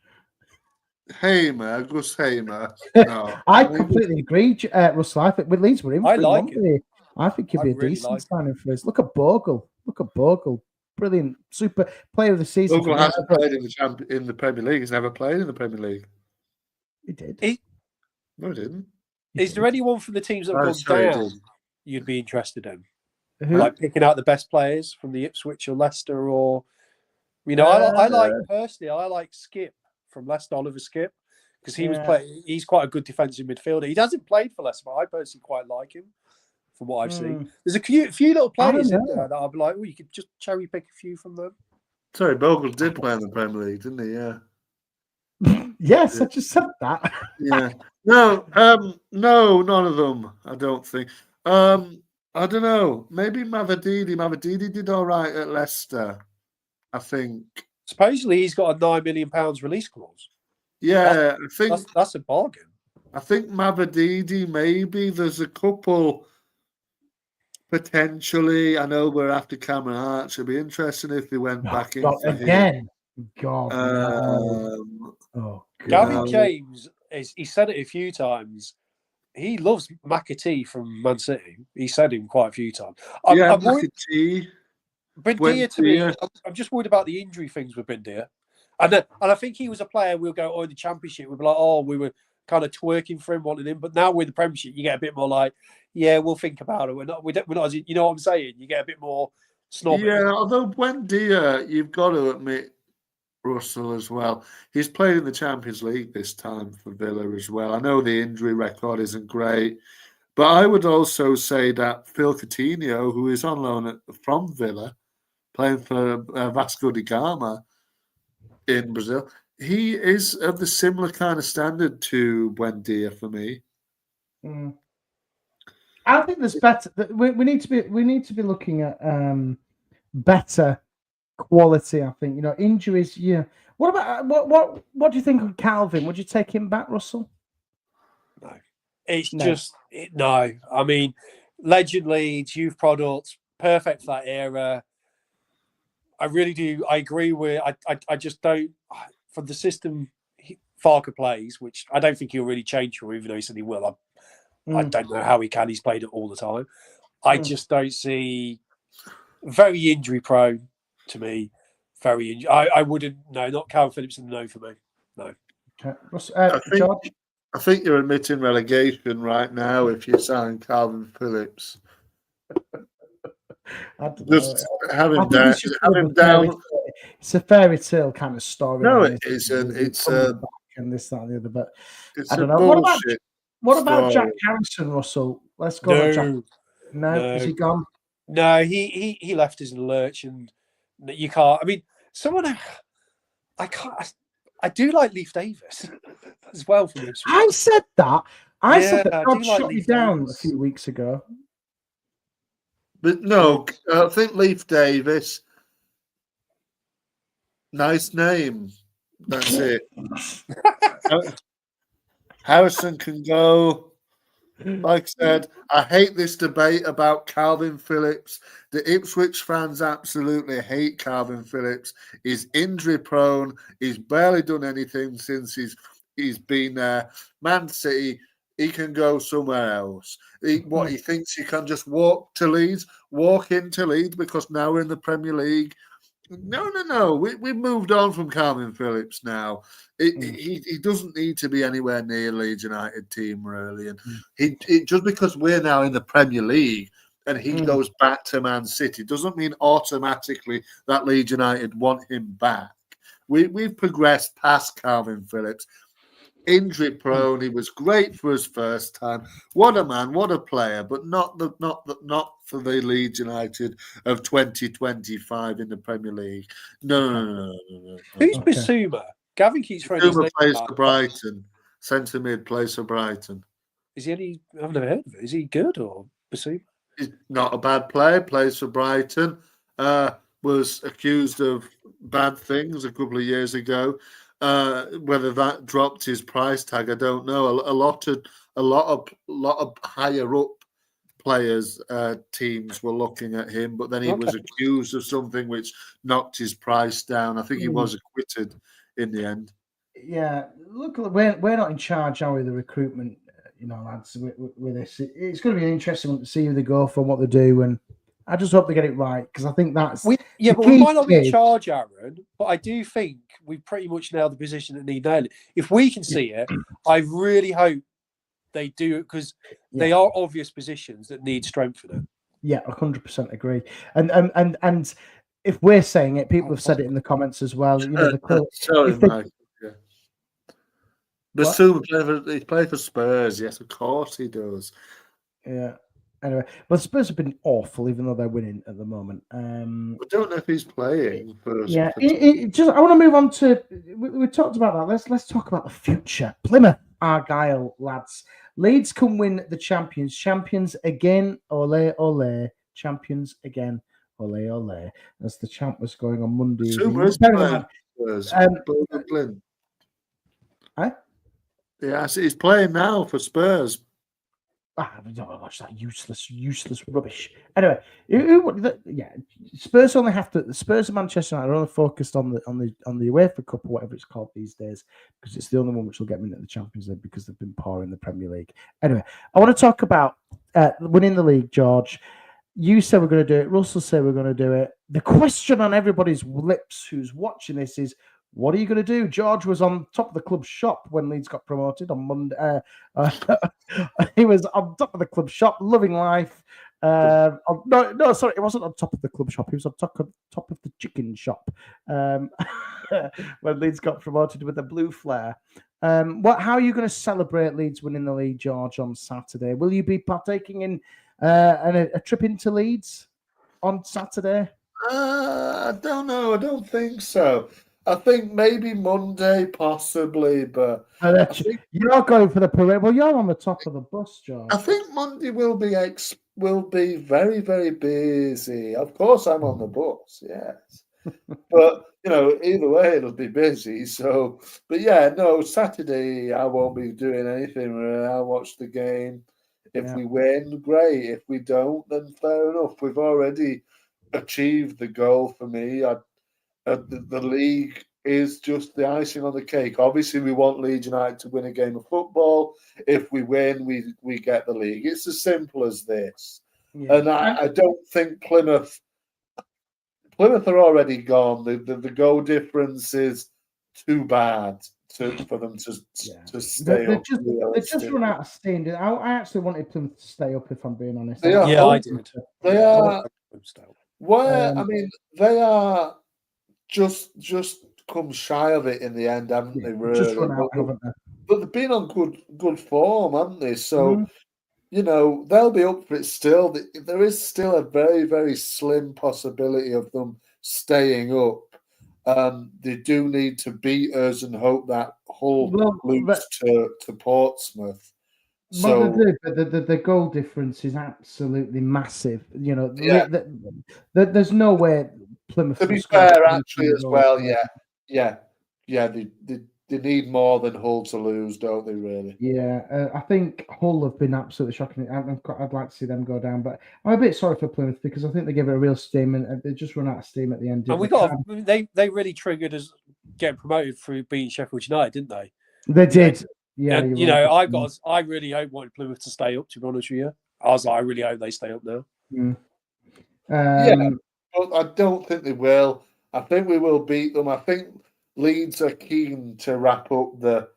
Gus Hamer. No. I completely agree, Russell. I think with Leeds we're in for him. I think he'd be a decent signing for us. Look at Bogle. Brilliant. Super player of the season. Bogle hasn't played in the Premier League. He's never played in the Premier League. He did. No, he didn't. Is there anyone from the teams that have gone down you'd be interested in? Who? Like picking out the best players from the Ipswich or Leicester, or I like Skip from Leicester, Oliver Skip, because he's quite a good defensive midfielder. He hasn't played for Leicester, but I personally quite like him from what I've seen. There's a few little players in there that I'll be like, you could just cherry pick a few from them. Sorry, Bogle did play in the Premier League, didn't he? Yeah. Yes, I just said that. Yeah. No, none of them. I don't think. I don't know. Maybe Mavididi. Mavididi did all right at Leicester, I think. Supposedly he's got a £9 million release clause. Yeah, I think that's a bargain. I think Mavididi, maybe. There's a couple potentially. I know we're after Cameron Hart. It'd be interesting if they went back in again. God. Gavin James, he said it a few times. he loves McAtee from Man City. He said him quite a few times. McAtee. Buendia to me, I'm just worried about the injury things with Buendia. And I think he was a player we'll go, in the Championship, we'll be like, we were kind of twerking for him, wanting him. But now with the Premiership, you get a bit more like, yeah, we'll think about it. We're not, you know what I'm saying? You get a bit more snobby. Yeah, although Buendia, you've got to admit, Russell as well. He's played in the Champions League this time for Villa as well. I know the injury record isn't great, but I would also say that Phil Coutinho, who is on loan from Villa, playing for Vasco da Gama in Brazil, he is of the similar kind of standard to Buendia for me. I think there's better. We need to be looking at better quality. I think injuries. Yeah. What about what do you think of Calvin? Would you take him back, Russell? No, it's just no. I mean, legend Leeds, youth products, perfect for that era. I really do. I agree with. I just don't. From the system Farker plays, which I don't think he'll really change for, even though he said he will. I don't know how he can. He's played it all the time. I just don't see. Very injury prone to me. Very injury. I wouldn't. No, not Calvin Phillips. No for me. No. Okay. I think you're admitting relegation right now if you sign Calvin Phillips. Just have him down. It's a fairy tale kind of story. No, it isn't. It's and this, that, and the other. But it's I don't know. What about Jack Harrison, Russell? Let's go. No, Jack. No, is he gone? No, he left us in a lurch, and you can't. I mean, I can't. I do like Leif Davis as well from Ipswich. I said that. I said that. God shot me down a few weeks ago. But no, I think Leif Davis. Nice name. That's it. Harrison can go. Like I said, I hate this debate about Calvin Phillips. The Ipswich fans absolutely hate Calvin Phillips. He's injury prone. He's barely done anything since he's been there. Man City, he can go somewhere else. He thinks he can just walk into Leeds because now we're in the Premier League. No. We've moved on from Calvin Phillips now. He doesn't need to be anywhere near Leeds United team, really. And he just because we're now in the Premier League and he goes back to Man City doesn't mean automatically that Leeds United want him back. We've progressed past Calvin Phillips. Injury prone, he was great for his first time. What a man, what a player, but not for the Leeds United of 2025 in the Premier League. No. Who's Bissouma? Gavin keeps throwing his name plays for Brighton. Centre mid plays for Brighton. Is he any? I've never heard of it. Is he good or Bissouma? He's not a bad player. Plays for Brighton. Was accused of bad things a couple of years ago. Whether that dropped his price tag, I don't know. A lot of higher up players teams were looking at him, but then he was accused of something which knocked his price down. I think he was acquitted in the end. Yeah, look, we're not in charge, are we? The recruitment, lads. With this, it's going to be an interesting one to see who they go for and what they do, and I just hope they get it right because I think that's but we might not be in charge, Arron. But I do think we pretty much nailed the position that need nailed. If we can see it, I really hope they do it because they are obvious positions that need strengthening. Yeah, 100% agree. And if we're saying it, people have said it in the comments as well. Bassouma, he played for Spurs. Yes, of course he does. Yeah. Anyway, well, Spurs have been awful, even though they're winning at the moment. I don't know if he's playing. I want to move on to. We talked about that. Let's talk about the future. Plymouth Argyle, lads. Leeds can win the champions again. Ole ole, champions again. Ole ole. As the champ was going on Monday. Yeah, he's playing now for Spurs. I don't watch that useless rubbish. Anyway, Spurs only have to. The Spurs and Manchester United are only focused on the UEFA Cup or whatever it's called these days, because it's the only one which will get them into the Champions League because they've been poor in the Premier League. Anyway, I want to talk about winning the league, George. You said we're going to do it. Russell said we're going to do it. The question on everybody's lips who's watching this is, what are you going to do? George was on top of the club shop when Leeds got promoted on Monday. He was on top of the club shop, loving life. No, sorry, it wasn't on top of the club shop. He was on top of the chicken shop when Leeds got promoted with the blue flare. How are you going to celebrate Leeds winning the league, George, on Saturday? Will you be partaking in a trip into Leeds on Saturday? I don't know. I don't think so. I think maybe Monday, possibly, but you're going for the parade. Well, you're on the top of the bus, George. I think Monday will be very, very busy. Of course, I'm on the bus, yes, but either way, it'll be busy. So, but yeah, no, Saturday I won't be doing anything. I'll watch the game. If we win, great. If we don't, then fair enough. We've already achieved the goal for me. The league is just the icing on the cake. Obviously, we want Leeds United to win a game of football. If we win, we get the league. It's as simple as this. Yeah. And I don't think Plymouth are already gone. The goal difference is too bad for them to stay up. They just run out of steam. I actually wanted Plymouth to stay up, if I'm being honest. I did. They are. I mean, they are just come shy of it in the end, haven't they? Really, just run out, haven't they? But they've been on good form, haven't they? So they'll be up for it still. There is still a very, very slim possibility of them staying up. They do need to beat us and hope that Hull lose to Portsmouth. So the goal difference is absolutely massive. There's no way Plymouth. To be fair, actually, as well, they need more than Hull to lose, don't they? Really? Yeah, I think Hull have been absolutely shocking. I'd like to see them go down, but I'm a bit sorry for Plymouth because I think they gave it a real steam and they just run out of steam at the end. And they really triggered us getting promoted through beating Sheffield United, didn't they? They did. Yeah, and, I really wanted Plymouth to stay up. To be honest with you, I really hope they stay up now. But I don't think they will. I think we will beat them. I think Leeds are keen to wrap up the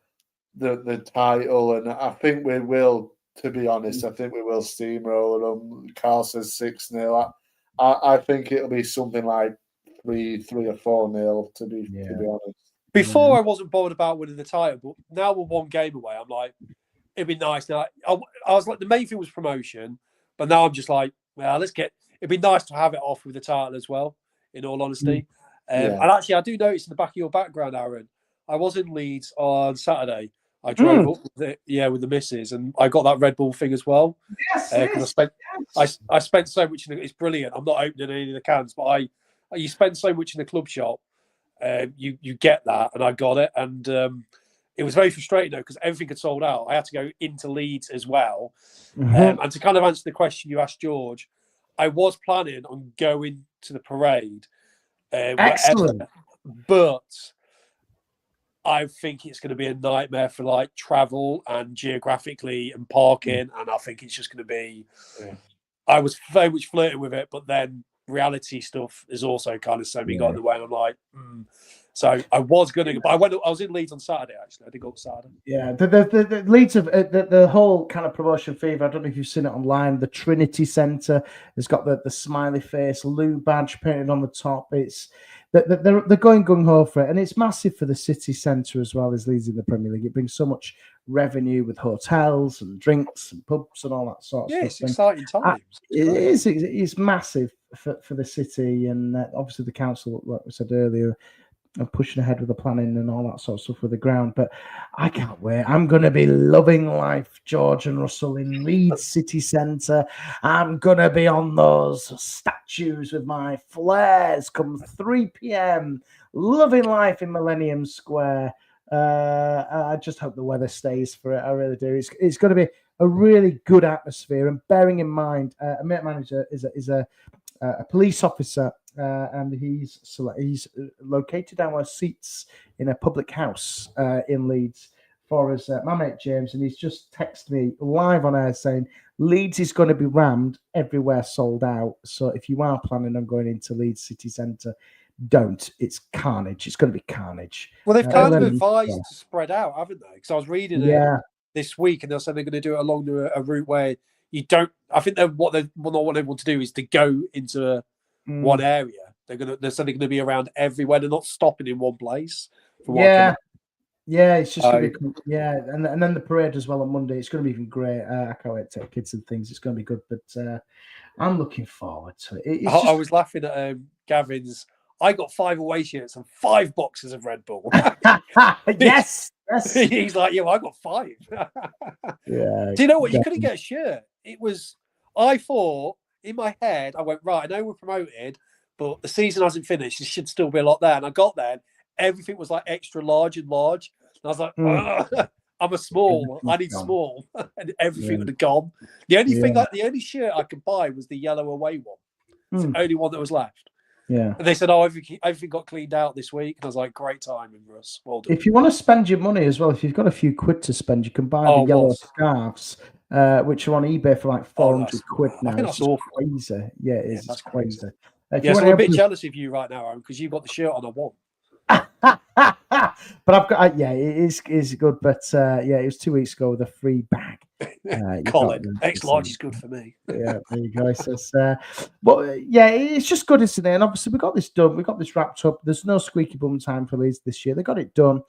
title, and I think we will. To be honest, I think we will steamroll them. Carl says 6-0. I think it'll be something like 3 or 4-0. To be honest. Before I wasn't bothered about winning the title, but now we're one game away. I'm like, it'd be nice. Now, I was like, the main thing was promotion, but now I'm just like, well, it'd be nice to have it off with the title as well, in all honesty. And actually, I do notice in the back of your background, Arron, I was in Leeds on Saturday. I drove up with the missus, and I got that Red Bull thing as well. Yes, I spent so much in it. It's brilliant. I'm not opening any of the cans, but you spend so much in the club shop. You get that, and I got it, and it was very frustrating though because everything had sold out. I had to go into Leeds as well, and to kind of answer the question you asked, George, I was planning on going to the parade. Excellent, but I think it's going to be a nightmare for like travel and geographically and parking, and I think it's just going to be. I was very much flirting with it, but then reality stuff is also kind of got in the way. And I'm like, So I was going to, but I was in Leeds on Saturday. Actually, I did go up Saturday. Yeah, the Leeds of the whole kind of promotion fever. I don't know if you've seen it online. The Trinity Centre has got the smiley face, Lou badge painted on the top. It's they're going gung ho for it, and it's massive for the city centre as well as Leeds in the Premier League. It brings so much revenue with hotels and drinks and pubs and all that sort of stuff. Yeah, it's exciting times. It's massive for the city, and obviously the council, like we said earlier, are pushing ahead with the planning and all that sort of stuff with the ground. But I can't wait. I'm going to be loving life, George and Russell, in Leeds City Centre. I'm going to be on those statues with my flares come 3 p.m. Loving life in Millennium Square. I just hope the weather stays for it. I really do. It's going to be a really good atmosphere. And bearing in mind, a mate manager is a police officer, and he's located our seats in a public house in Leeds for us. My mate James, and he's just texted me live on air saying Leeds is going to be rammed everywhere, sold out. So if you are planning on going into Leeds city centre, don't. It's carnage. It's going to be carnage. Well, they've kind of advised to spread out, haven't they? Because I was reading it this week, and they said they're going to do it along a route where you don't. I think what they want to do is to go into one area. They're going to be around everywhere. They're not stopping in one place. Yeah, it's just going to be and then the parade as well on Monday. It's going to be even great. I can't wait to take kids and things. It's going to be good, but I'm looking forward to it. I was laughing at Gavin's. I got 5 away shirts and 5 boxes of Red Bull. yes. He's like, I got 5. Yeah. Do you know what? You couldn't get a shirt. It was. I thought in my head, I went right. I know we're promoted, but the season hasn't finished. There should still be a lot there. And I got there, and everything was like extra large and large. And I was like, I'm a small. I need small, and everything would have gone. The only thing, the only shirt I could buy was the yellow away one. It's the only one that was left. Yeah. And they said, everything got cleaned out this week. And I was like, great timing, Russ. Well done. If you want to spend your money as well, if you've got a few quid to spend, you can buy the yellow scarves, which are on eBay for like 400 quid now. I think that's awful. Crazy. Yeah, it is. It's crazy. So I'm a bit jealous of you right now, Aaron, because you've got the shirt on I want. But I've got, it is good. But it was 2 weeks ago with a free bag. Colin, X large is good for me. Yeah, there you go. But it's just good, isn't it? And obviously we got this done. We got this wrapped up. There's no squeaky bum time for Leeds this year. They got it done.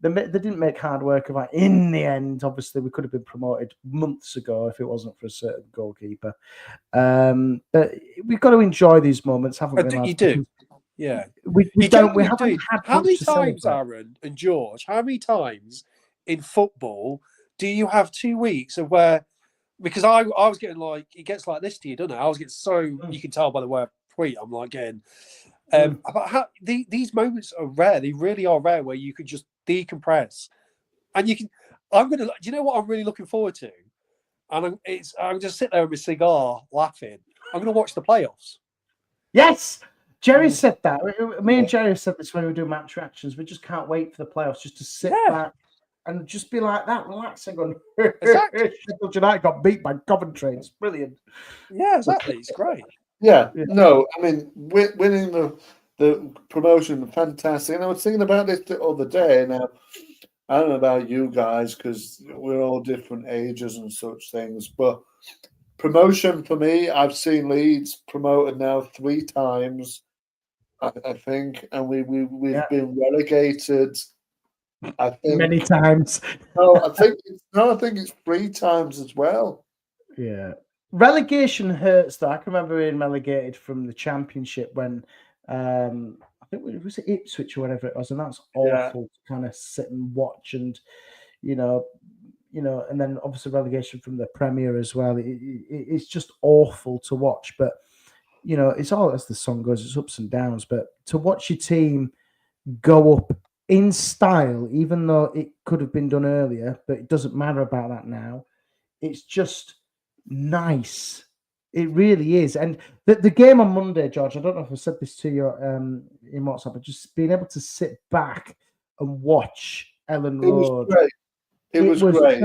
They didn't make hard work of it. In the end, obviously we could have been promoted months ago if it wasn't for a certain goalkeeper. But we've got to enjoy these moments, haven't we? You do. Yeah, we haven't had. How many times, Arron and George? How many times in football do you have 2 weeks of where? Because I was getting like it gets like this to you, doesn't it? I was getting so you can tell by the way I tweet. I'm like getting about how these moments are rare. They really are rare where you can just decompress, and you can. Do you know what I'm really looking forward to? And I'm just sit there with my cigar, laughing. I'm going to watch the playoffs. Yes. Jerry said that. Me and Jerry said this when we do match reactions. We just can't wait for the playoffs, just to sit back and just be like that, relaxing. Going, Sheffield United got beat by Coventry. It's brilliant. Yeah, exactly. It's great. Yeah. No, I mean, winning the promotion, fantastic. And I was thinking about this the other day. Now, I don't know about you guys because we're all different ages and such things, but promotion for me, I've seen Leeds promoted now 3 times. I think, and we've been relegated. I think many times. I think it's 3 times as well. Yeah, relegation hurts though. I can remember being relegated from the Championship when I think it was Ipswich or whatever it was, and that's awful to kind of sit and watch, and and then obviously relegation from the Premier as well. It's just awful to watch, but. It's all as the song goes, it's ups and downs. But to watch your team go up in style, even though it could have been done earlier, but it doesn't matter about that now. It's just nice. It really is. And the game on Monday, George, I don't know if I said this to you in WhatsApp, but just being able to sit back and watch Ellen Road. It was great.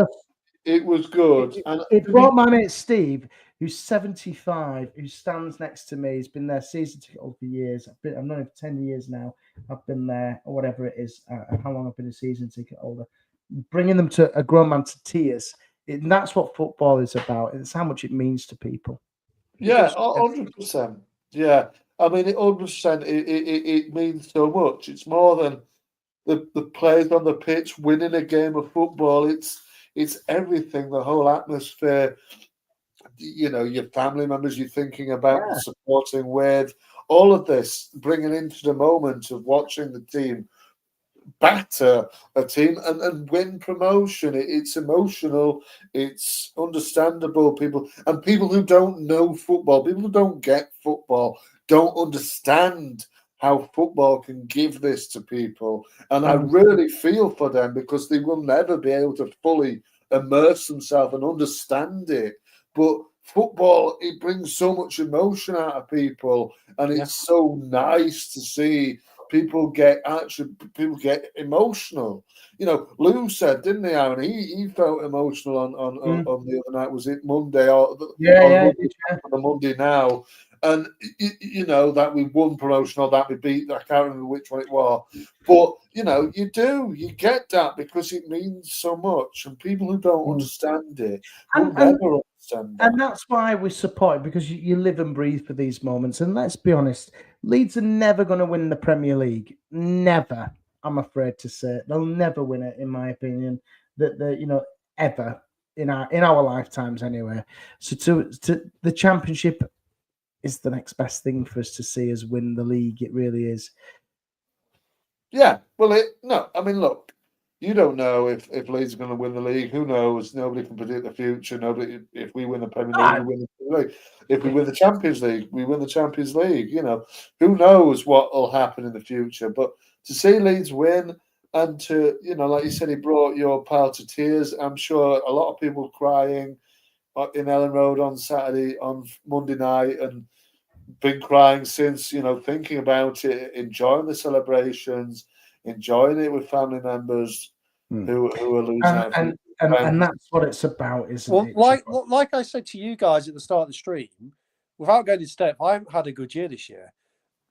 It was good. It brought my mate Steve, who's 75, who stands next to me. He's been there season ticket holder for years. I've known him for 10 years now. I've been there, or whatever it is, how long I've been a season ticket holder. Bringing them to a grown man to tears. And that's what football is about. It's how much it means to people. Yeah, 100%. Yeah. I mean, 100%. It means so much. It's more than the players on the pitch winning a game of football. It's everything, the whole atmosphere, your family members you're thinking about, supporting with, all of this, bringing into the moment of watching the team batter a team and win promotion. It's emotional, it's understandable. People who don't know football, people who don't get football, don't understand how football can give this to people. And I really feel for them because they will never be able to fully immerse themselves and understand it. But football, it brings so much emotion out of people, and it's so nice to see people get emotional. Lou said, didn't he, Aaron? He felt emotional on the other night. Was it Monday or the Monday now? And that we won promotion or that we beat. I can't remember which one it was, but you get that because it means so much, and people who don't understand it will never understand that. And that's why we support it, because you live and breathe for these moments. And let's be honest, Leeds are never going to win the Premier League. Never. I'm afraid to say they'll never win it, in my opinion. That ever in our lifetimes anyway. So to the Championship is the next best thing for us to see us win the league. It really is. Yeah. Well, look, you don't know if Leeds are going to win the league. Who knows? Nobody can predict the future. Nobody. If we win the Premier League, we win the Premier League. If we win the Champions League, we win the Champions League. Who knows what will happen in the future? But to see Leeds win and to, like you said, he brought your pal to tears. I'm sure a lot of people crying in Ellen Road on Monday night, and been crying since, thinking about it, enjoying the celebrations, enjoying it with family members who are losing out. And that's what it's about, isn't it? Like I said to you guys at the start of the stream, without going into step, I haven't had a good year this year.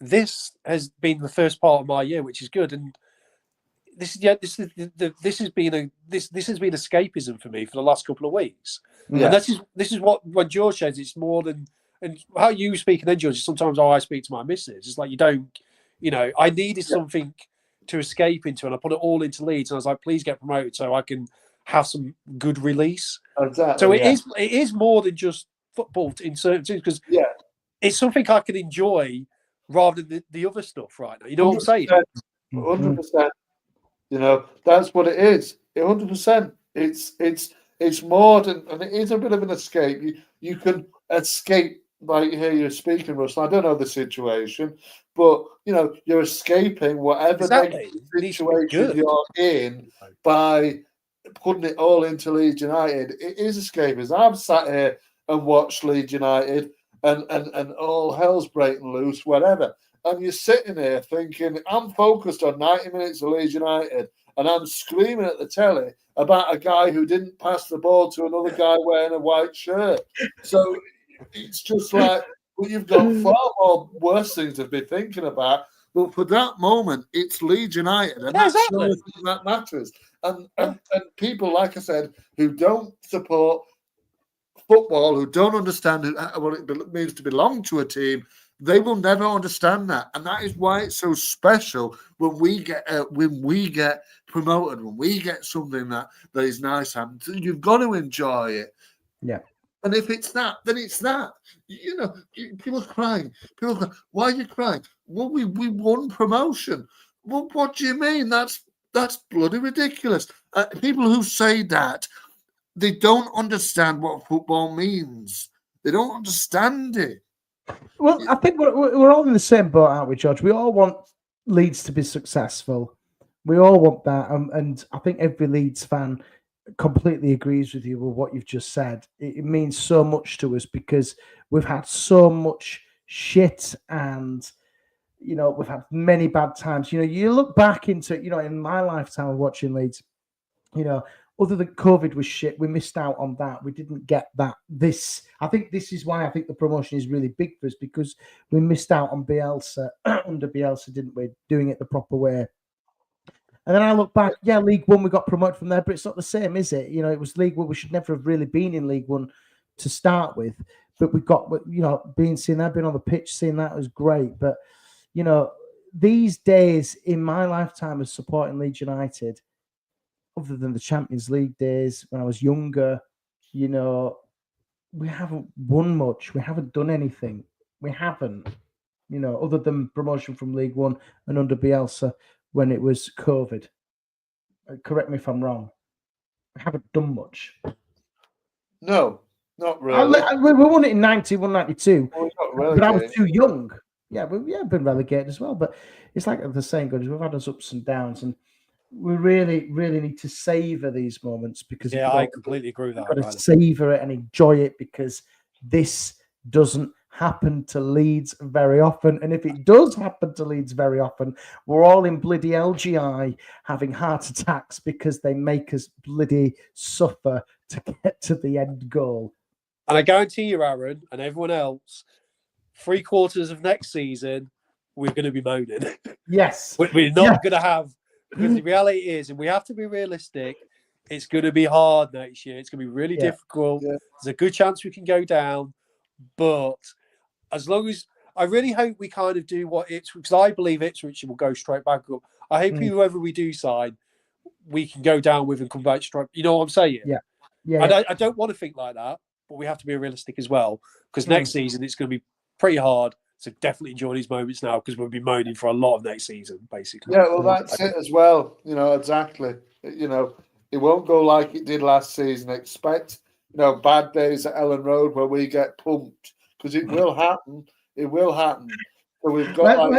This has been the first part of my year, which is good, and this has been escapism for me for the last couple of weeks. Yeah. And this is what when George says it's more than, and how you speak and then George, sometimes how I speak to my missus. It's like I needed something to escape into, and I put it all into Leeds, and I was like, please get promoted so I can have some good release. Exactly, so it is more than just football in certain things, because it's something I can enjoy rather than the other stuff right now. You know 100%, what I'm saying? 100%. That's what it is. 100%. It's more than, and it is a bit of an escape. You can escape, like here you're speaking, Russell. I don't know the situation, but you're escaping whatever negative situation you're in by putting it all into Leeds United. It is escapism. I've sat here and watched Leeds United and all hell's breaking loose, whatever. And you're sitting here thinking, I'm focused on 90 minutes of Leeds United, and I'm screaming at the telly about a guy who didn't pass the ball to another guy wearing a white shirt. So it's just like, well, you've got far more worse things to be thinking about. But for that moment, it's Leeds United, and that's the only thing that matters. And people, like I said, who don't support football, who don't understand what it means to belong to a team, they will never understand that. And that is why it's so special when we get promoted, when we get something that is nice happen. You've got to enjoy it. Yeah. And if it's that, then it's that. People are crying. Why are you crying? Well, we won promotion. Well, what do you mean? That's bloody ridiculous. People who say that, they don't understand what football means. They don't understand it. Well, I think we're all in the same boat, aren't we, George? We all want Leeds to be successful. We all want that. And I think every Leeds fan completely agrees with you with what you've just said. It means so much to us because we've had so much shit, and we've had many bad times. You look back into in my lifetime of watching Leeds, other than COVID was shit, we missed out on that. We didn't get that. I think this is why I think the promotion is really big for us, because we missed out on Bielsa under Bielsa, didn't we? Doing it the proper way. And then I look back, League One, we got promoted from there, but it's not the same, is it? It was League One. We should never have really been in League One to start with, but we got, seeing that, being on the pitch, seeing that was great. But, these days in my lifetime of supporting Leeds United, other than the Champions League days when I was younger, we haven't won much. We haven't done anything. We haven't, other than promotion from League One and under Bielsa when it was COVID. Correct me if I'm wrong. We haven't done much. No, not really. We won it in 91, 92, but I was too young. Yeah, we've been relegated as well. But it's like the saying goes, we've had us ups and downs, and we really, really need to savor these moments because I completely agree with that. We've got to savor it and enjoy it because this doesn't happen to Leeds very often. And if it does happen to Leeds very often, we're all in bloody LGI having heart attacks because they make us bloody suffer to get to the end goal. And I guarantee you, Arron, and everyone else, 3/4 of next season, we're going to be moaning. Yes. We're not going to have, because the reality is, and we have to be realistic, it's going to be hard next year. It's going to be really difficult. Yeah. There's a good chance we can go down. But as long as, I really hope we kind of do what Ipswich, because I believe Ipswich will go straight back up. I hope whoever we do sign, we can go down with and come back straight. You know what I'm saying? Yeah. I don't want to think like that, but we have to be realistic as well, because next season it's going to be pretty hard. So definitely enjoy these moments now, because we'll be moaning for a lot of next season, basically. Yeah, well, that's it as well. Exactly. It won't go like it did last season. Expect, bad days at Ellen Road where we get pumped, because it will happen. It will happen. So we've got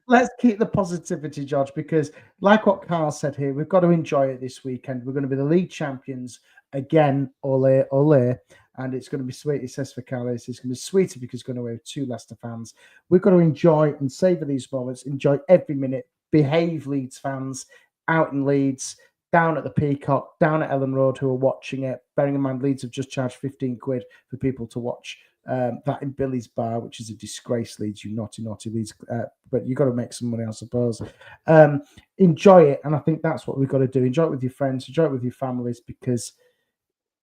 let's keep the positivity, George, because like what Carl said here, we've got to enjoy it this weekend. We're going to be the league champions again, ole, ole. And it's going to be sweet, he says for Carlos. It's going to be sweeter because it's going to away with 2 Leicester fans. We've got to enjoy and savour these moments, enjoy every minute, behave, Leeds fans, out in Leeds, down at the Peacock, down at Ellen Road, who are watching it. Bearing in mind, Leeds have just charged 15 quid for people to watch that in Billy's Bar, which is a disgrace, Leeds, you naughty, naughty Leeds. But you've got to make some money, I suppose. Enjoy it, and I think that's what we've got to do. Enjoy it with your friends, enjoy it with your families, because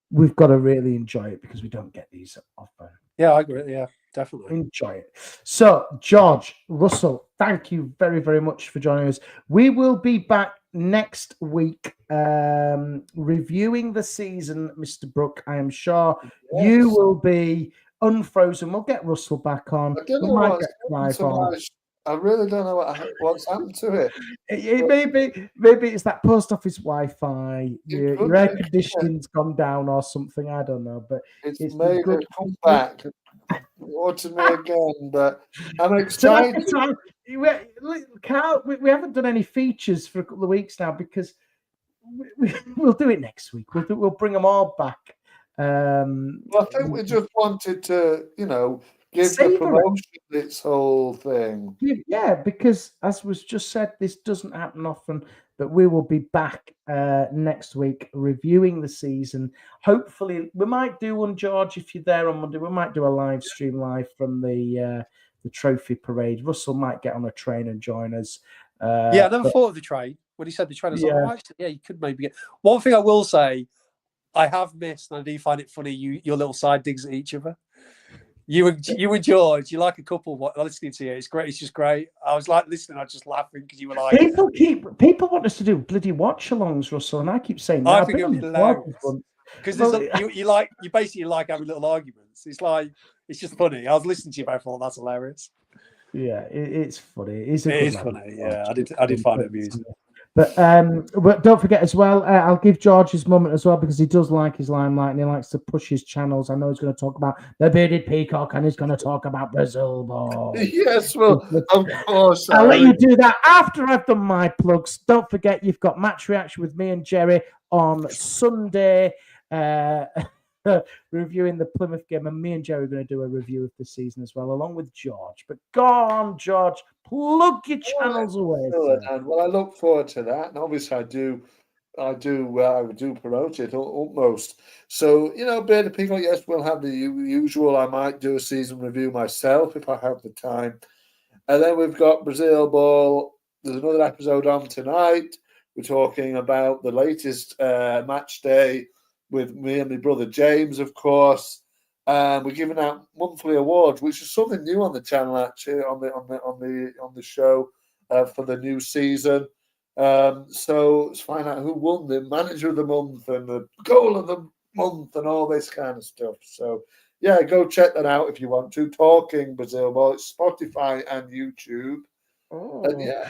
we've got to really enjoy it because we don't get these often. Yeah, I agree. Yeah, definitely. Enjoy it. So, George, Russell, thank you very, very much for joining us. We will be back next week reviewing the season, Mr. Brook. I am sure you will be unfrozen. We'll get Russell back on. I really don't know what's happened to it. Maybe it's that post office Wi-Fi. Your air conditioning's gone down or something. I don't know, but it's made it come back. Or to me again, but I'm excited. Carl, we haven't done any features for a couple of weeks now because we'll do it next week. We'll bring them all back. Well, I think we just wanted to, give the promotion its whole thing. Yeah, because as was just said, this doesn't happen often, but we will be back next week reviewing the season. Hopefully, we might do one, George, if you're there on Monday. We might do a live stream live from the trophy parade. Russell might get on a train and join us. I never thought of the train. When he said the train, I was like, actually, you could maybe get. One thing I will say, I have missed, and I do find it funny, your little side digs at each other. You and George, you're like a couple listening to you. It's great. It's just great. I was like listening, I was just laughing because you were like... People want us to do bloody watch-alongs, Russell, and I keep saying I think it'd be hilarious. Because you basically like having little arguments. It's just funny. I was listening to you, but I thought that's hilarious. Yeah, it's funny. It is funny. Yeah, I did find it amusing. But don't forget as well, I'll give George his moment as well because he does like his limelight and he likes to push his channels. I know he's going to talk about the bearded peacock and he's going to talk about Brazil ball. Yes, well, of course. I'll let you do that after I've done my plugs. Don't forget, you've got Match Reaction with me and Jerry on Sunday. Reviewing the Plymouth game, and me and Jerry are going to do a review of the season as well, along with George. But go on, George, plug your channels away. Well, I look forward to that, and obviously I do promote it utmost. So, Bearded Peacock, yes, we'll have the usual. I might do a season review myself if I have the time. And then we've got Brazil Ball. There's another episode on tonight. We're talking about the latest match day with me and my brother James, of course. We're giving out monthly awards, which is something new on the channel, actually, on the show for the new season. So let's find out who won the manager of the month and the goal of the month and all this kind of stuff. So yeah, go check that out if you want to. Talking Brazil Ball, it's Spotify and YouTube. Oh, and yeah.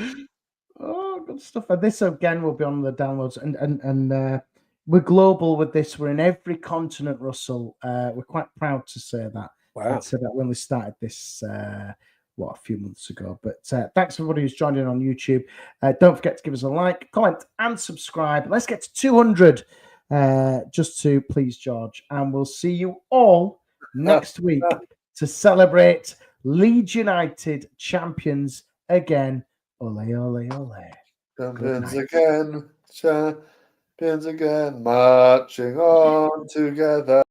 Oh, good stuff. And this again will be on the downloads and we're global with this. We're in every continent, Russell. We're quite proud to say that. Wow. I said that when we started this a few months ago. But thanks everybody who's joined in on YouTube. Don't forget to give us a like, comment, and subscribe. Let's get to 200 just to please George. And we'll see you all next week to celebrate Leeds United champions again. Ole, ole, ole. Champions again, marching on together.